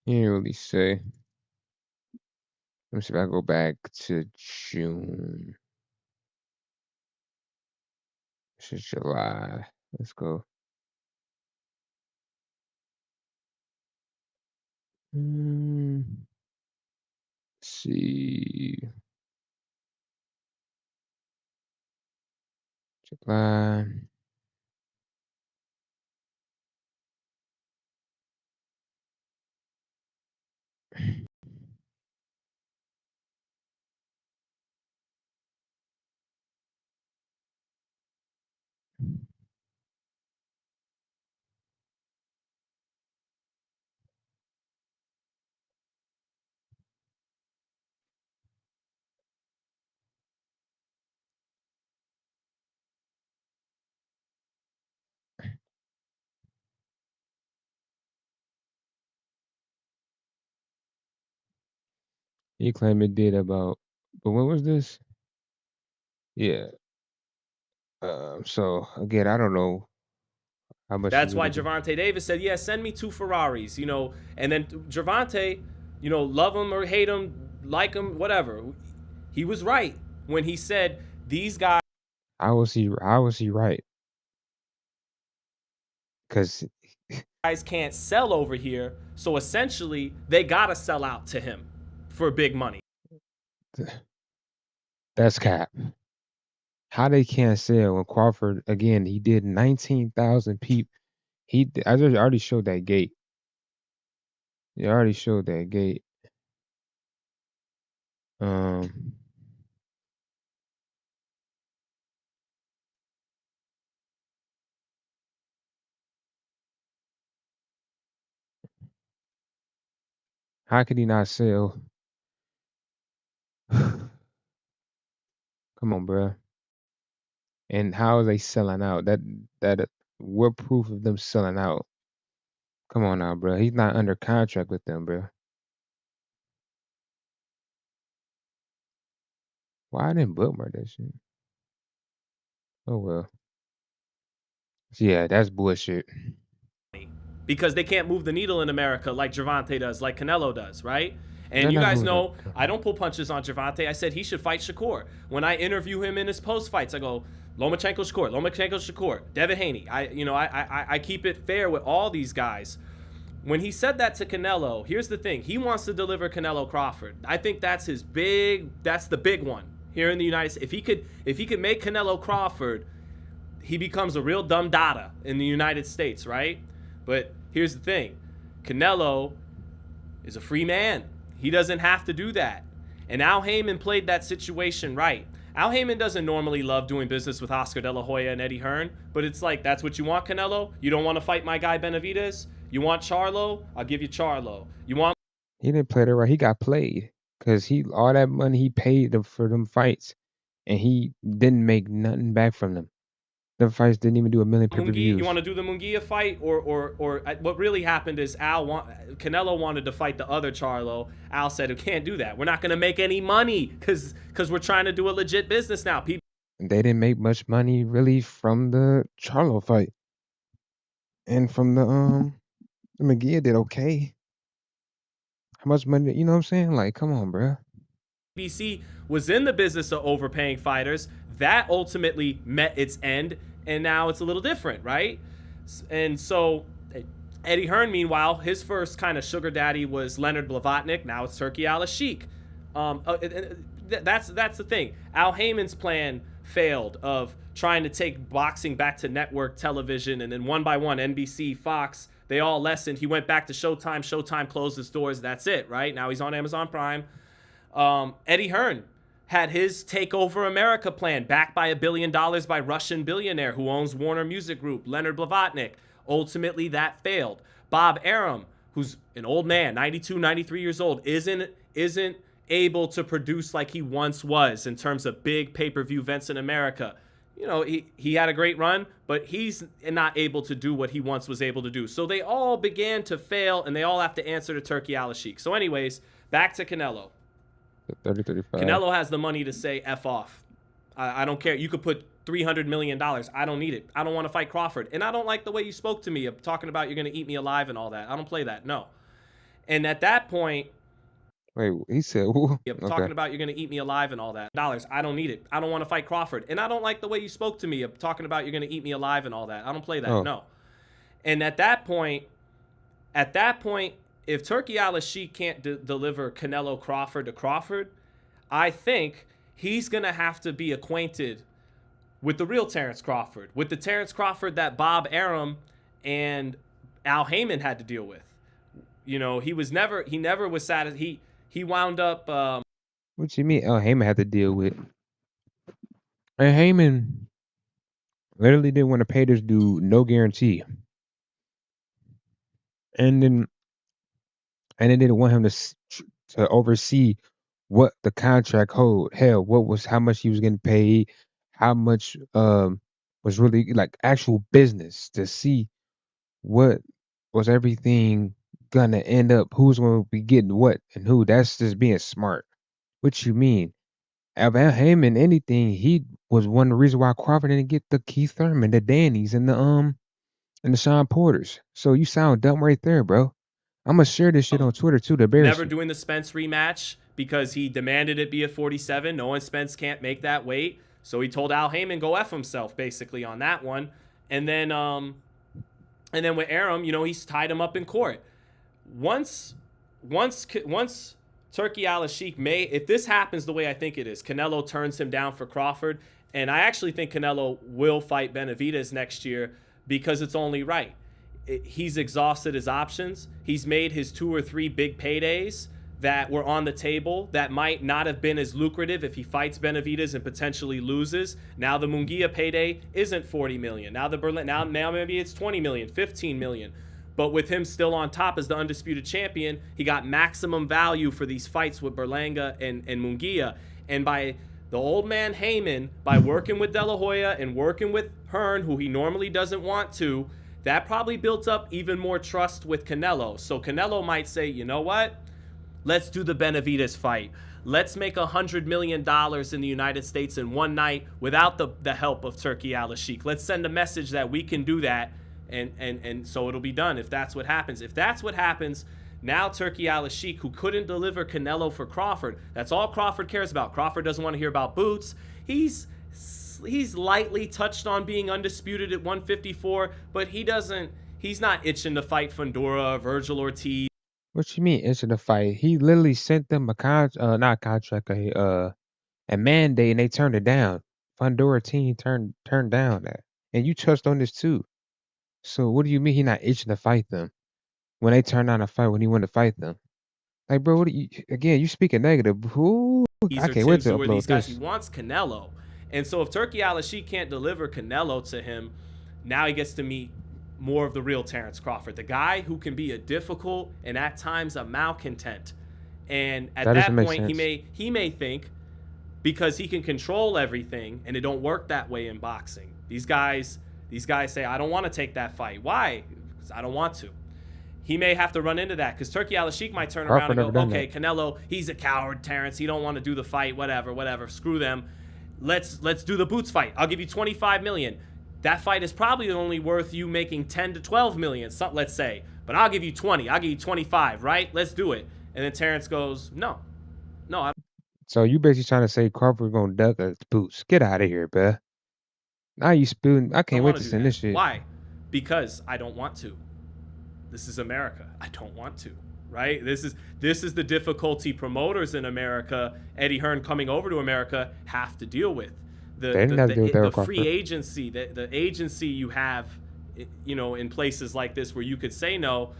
He didn't really say. Let me see if I go back to June. This is July. Let's go. Let's see. July. He claimed it did about, but when was this? Yeah. So again, I don't know how much he That's why really did. Gervonta Davis said, "Yeah, send me 2 Ferraris." And then Gervonta, love him or hate him, like him, whatever. He was right when he said these guys. How was he right? Because Guys can't sell over here, so essentially they gotta sell out to him for big money. That's cap. How they can't sell when Crawford again? He did 19,000 people. I just already showed that gate. You already showed that gate. Um, how could he not sell? Come on, bro. And how are they selling out? What proof of them selling out? Come on now, bro. He's not under contract with them, bro. Why I didn't bookmark that shit? Oh well. Yeah, that's bullshit. Because they can't move the needle in America like Gervonta does, like Canelo does, right? And They're you not guys moving know it. I don't pull punches on Gervonta. I said he should fight Shakur. When I interview him in his post fights, I go Lomachenko Shakur, Devin Haney. I keep it fair with all these guys. When he said that to Canelo, here's the thing: he wants to deliver Canelo Crawford. I think that's the big one here in the United States. If he could make Canelo Crawford, he becomes a real dumb dada in the United States, right? But here's the thing: Canelo is a free man. He doesn't have to do that. And Al Heyman played that situation right. Al Heyman doesn't normally love doing business with Oscar De La Hoya and Eddie Hearn, but it's like, that's what you want, Canelo? You don't want to fight my guy Benavidez? You want Charlo? I'll give you Charlo. You want... He didn't play that right. He got played because all that money he paid them for them fights, and he didn't make nothing back from them. The fights didn't even do 1 million pay-per-views. You want to do the Munguia fight, or what really happened is Canelo wanted to fight the other Charlo. Al said, "We can't do that. We're not going to make any money because we're trying to do a legit business now." People, they didn't make much money really from the Charlo fight, and from the McGee did okay. How much money? You know what I'm saying? Like, come on, bro. BBC was in the business of overpaying fighters. That ultimately met its end, and now it's a little different, right? And so Eddie Hearn, meanwhile, his first kind of sugar daddy was Leonard Blavatnik. Now it's Turki Al-Sheikh. That's the thing. Al Heyman's plan failed of trying to take boxing back to network television, and then one by one, NBC, Fox, they all lessened. He went back to Showtime. Showtime closed its doors. That's it, right? Now he's on Amazon Prime. Eddie Hearn had his Take Over America plan, backed by $1 billion by Russian billionaire who owns Warner Music Group, Leonard Blavatnik. Ultimately, that failed. Bob Arum, who's an old man, 92, 93 years old, isn't able to produce like he once was in terms of big pay-per-view events in America. You know, he had a great run, but he's not able to do what he once was able to do. So they all began to fail, and they all have to answer to Turki Al-Sheikh. So anyways, back to Canelo. 30-35. Canelo has the money to say F off. I don't care. You could put $300 million. I don't need it. I don't want to fight Crawford. And I don't like the way you spoke to me of talking about you're going to eat me alive and all that. I don't play that. No. And at that point... Wait, he said... Ooh, talking about you're going to eat me alive and all that. I don't need it. I don't want to fight Crawford. And I don't like the way you spoke to me of talking about you're going to eat me alive and all that. I don't play that. Oh. No. And at that point, if Turki Al-Sheikh can't deliver Canelo Crawford to Crawford, I think he's going to have to be acquainted with the real Terence Crawford, with the Terence Crawford that Bob Arum and Al Heyman had to deal with. You know, he never was satisfied. He wound up... what you mean Al Heyman had to deal with? And Heyman literally didn't want to pay this dude no guarantee. And then they didn't want him to oversee what the contract held, how much he was getting paid, how much was really like actual business, to see what was everything gonna end up, who's gonna be getting what and who. That's just being smart. What you mean? Al Heyman, anything, he was one of the reasons why Crawford didn't get the Keith Thurman, the Dannys, and the Sean Porters. So you sound dumb right there, bro. I'm gonna share this shit on Twitter too. To never doing the Spence rematch because he demanded it be at 47. Knowing Spence can't make that weight, so he told Al Heyman go F himself basically on that one. And then with Arum, you know, he's tied him up in court. Once Turkey Al-Sheikh may, if this happens the way I think it is, Canelo turns him down for Crawford, and I actually think Canelo will fight Benavidez next year because it's only right. He's exhausted his options. He's made his 2 or 3 big paydays that were on the table that might not have been as lucrative if he fights Benavidez and potentially loses. Now the Munguia payday isn't 40 million. Now the Berlin, now maybe it's 20 million, 15 million. But with him still on top as the undisputed champion, he got maximum value for these fights with Berlanga and Munguia. And by the old man Heyman, by working with De La Hoya and working with Hearn, who he normally doesn't want to, that probably built up even more trust with Canelo. So Canelo might say, you know what? Let's do the Benavidez fight. Let's make $100 million in the United States in one night without the help of Turkey Al-Sheikh. Let's send a message that we can do that. And so it'll be done if that's what happens. If that's what happens, now Turkey Al-Sheikh, who couldn't deliver Canelo for Crawford, that's all Crawford cares about. Crawford doesn't want to hear about boots. He's lightly touched on being undisputed at 154, but he's not itching to fight Fundora, Virgil Ortiz. What you mean itching to fight? He literally sent them not a contract, a mandate, and they turned it down. Fundora team turned down that. And you touched on this too. So what do you mean he not itching to fight them when they turned down a fight when he wanted to fight them? Like, bro, what you speaking negative? Ooh, I can't wait to upload these guys. this. He wants Canelo. And so if Turkey Al-Sheikh can't deliver Canelo to him, now he gets to meet more of the real Terence Crawford, the guy who can be a difficult and at times a malcontent. And at that point, he may think, because he can control everything, and it don't work that way in boxing. These guys say, I don't want to take that fight. Why? Because I don't want to. He may have to run into that because Turkey Al-Sheikh might turn around and go, okay, Canelo, he's a coward, Terence. He don't want to do the fight, whatever. Screw them. Let's do the boots fight. I'll give you 25 million. That fight is probably only worth you making 10 to 12 million, let's say. But I'll give you 20. I'll give you 25, right? Let's do it. And then Terence goes, no. So you basically trying to say Crawford gonna duck his boots? Get out of here, bruh. Now you spewing. I can't wait to send this shit. Why? Because I don't want to. This is America. I don't want to. Right? This is the difficulty promoters in America, Eddie Hearn coming over to America, have to deal with. The free agency, the agency you have, in places like this where you could say no.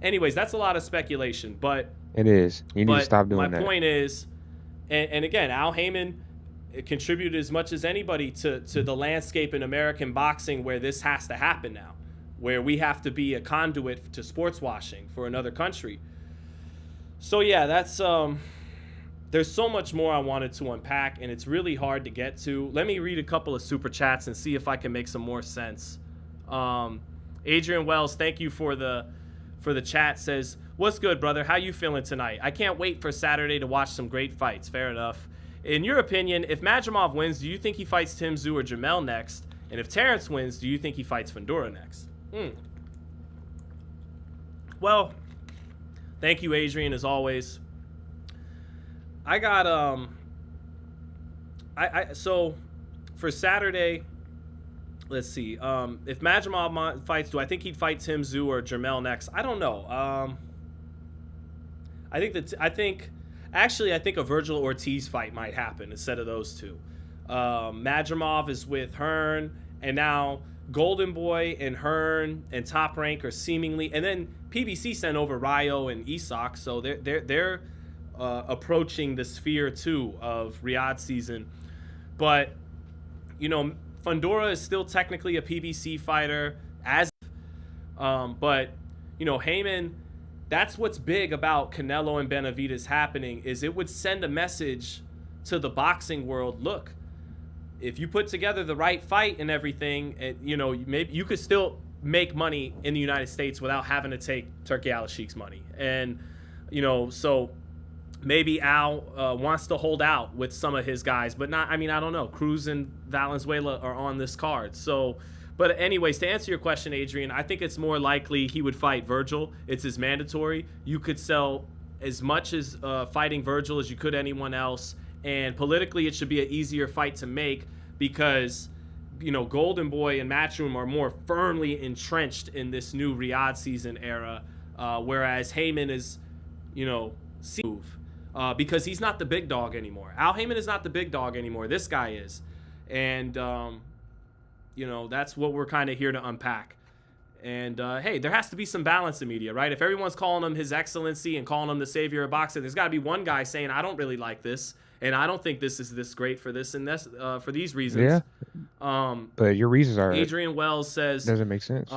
Anyways, that's a lot of speculation, but it is. You need to stop doing that. My point is, and again, Al Heyman contributed as much as anybody to the landscape in American boxing where this has to happen now, where we have to be a conduit to sports washing for another country. So yeah, that's there's so much more I wanted to unpack, and it's really hard to get to. Let me read a couple of super chats and see if I can make some more sense. Adrian Wells, thank you for the chat. Says, what's good, brother? How you feeling tonight? I can't wait for Saturday to watch some great fights. Fair enough. In your opinion, if Madrimov wins, do you think he fights Tim Tszyu or Jamel next? And if Terence wins, do you think he fights Fundora next? Well, thank you, Adrian, as always. I got so for Saturday, let's see. If Madrimov fights, do I think he'd fight Tim Tszyu or Jamel next? I don't know. I think a Virgil Ortiz fight might happen instead of those two. Madrimov is with Hearn, and now Golden Boy and Hearn and Top Rank are seemingly, and then PBC sent over Rayo and Isak, so they're approaching the sphere too of Riyadh season. But Fundora is still technically a PBC fighter, but Heyman. That's what's big about Canelo and Benavidez happening, is it would send a message to the boxing world. Look, if you put together the right fight and everything, maybe you could still make money in the United States without having to take Turkey Al-Sheikh's money. And, so maybe Al wants to hold out with some of his guys, but not, I don't know. Cruz and Valenzuela are on this card. So, but anyways, to answer your question, Adrian, I think it's more likely he would fight Virgil. It's his mandatory. You could sell as much as fighting Virgil as you could anyone else. And politically, it should be an easier fight to make because, Golden Boy and Matchroom are more firmly entrenched in this new Riyadh season era, whereas Heyman is, move. because he's not the big dog anymore. Al Heyman is not the big dog anymore. This guy is. And, that's what we're kind of here to unpack. And, hey, there has to be some balance in media, right? If everyone's calling him His Excellency and calling him the savior of boxing, there's got to be one guy saying, I don't really like this. And I don't think this is this great for this and this for these reasons. Yeah. But your reasons are... Adrian Wells says... Doesn't make sense.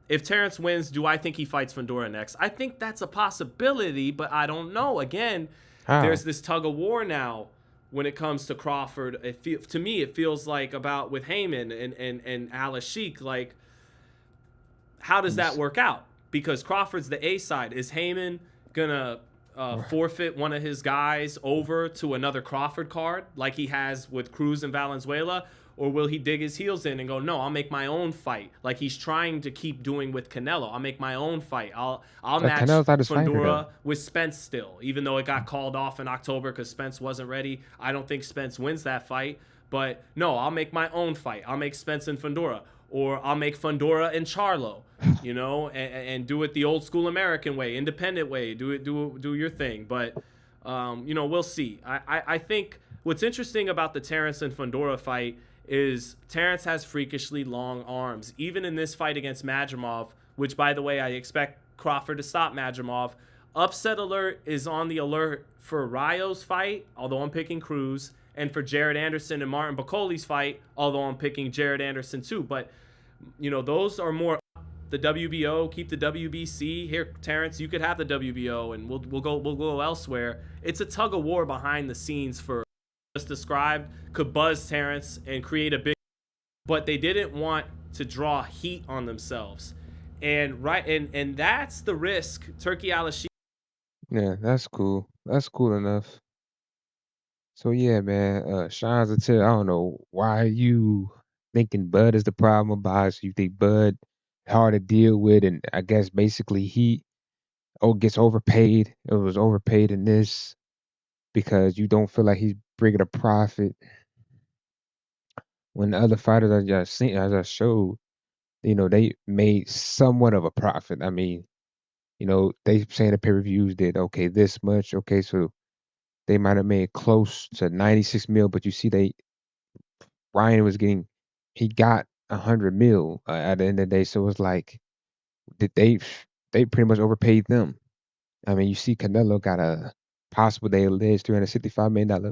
If Terence wins, do I think he fights Fundora next? I think that's a possibility, but I don't know. Again, there's this tug of war now when it comes to Crawford. To me, it feels like about with Heyman and Alice Sheik, like, how does that work out? Because Crawford's the A side. Is Heyman going to forfeit one of his guys over to another Crawford card like he has with Cruz and Valenzuela? Or will he dig his heels in and go, no, I'll make my own fight, like he's trying to keep doing with Canelo? I'll make my own fight. I'll match Fundora with Spence still, even though it got called off in October because Spence wasn't ready. I don't think Spence wins that fight. But no, I'll make my own fight. I'll make Spence and Fundora. Or I'll make Fundora and Charlo, and do it the old school American way, independent way. Do your thing. But, we'll see. I think what's interesting about the Terence and Fundora fight is Terence has freakishly long arms. Even in this fight against Madrimov, which, by the way, I expect Crawford to stop Madrimov. Upset alert is on the alert for Rayo's fight, although I'm picking Cruz, and for Jared Anderson and Martin Bacoli's fight, although I'm picking Jared Anderson too. But, those are more the WBO, keep the WBC. Here, Terence, you could have the WBO, and we'll go elsewhere. It's a tug of war behind the scenes for just described could buzz Terence and create a big, but they didn't want to draw heat on themselves, and that's the risk. Turkey Al-Ashir. Yeah, that's cool. That's cool enough. So yeah, man, Sean Zattel, I don't know why you thinking Bud is the problem with boxing. You think Bud hard to deal with, and I guess basically he gets overpaid. It was overpaid in this because you don't feel like he's bringing a profit. When the other fighters I just seen, as I showed, they made somewhat of a profit. I mean, they saying the pay-per-views did okay this much. Okay, so they might have made close to 96 mil, but you see Ryan he got 100 mil at the end of the day. So it's like they pretty much overpaid them. I mean, you see Canelo got a possible, they alleged $365 million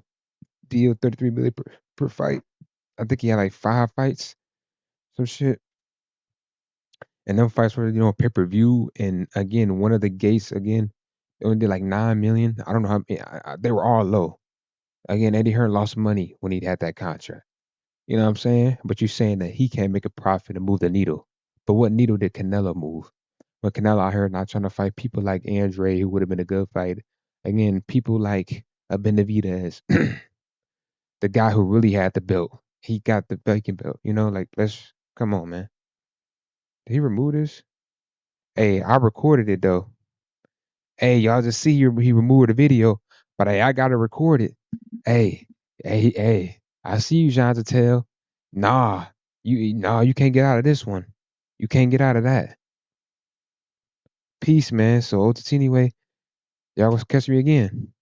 deal, 33 million per fight. I think he had like 5 fights, some shit. And them fights were, pay-per-view. And again, one of the gates, again, they only did like 9 million. I don't know how many, they were all low. Again, Eddie Hearn lost money when he had that contract. You know what I'm saying? But you're saying that he can't make a profit and move the needle. But what needle did Canelo move? When Canelo out here not trying to fight people like Andre, who would have been a good fight. Again, people like Benavidez, the guy who really had the belt. He got the bacon belt. Come on, man. Did he remove this? Hey, I recorded it though. Hey, y'all just see he removed the video, but hey, I gotta record it. Hey, I see you, Jean Zattel. Nah, you can't get out of this one. You can't get out of that. Peace, man. So, anyway, y'all will catch me again.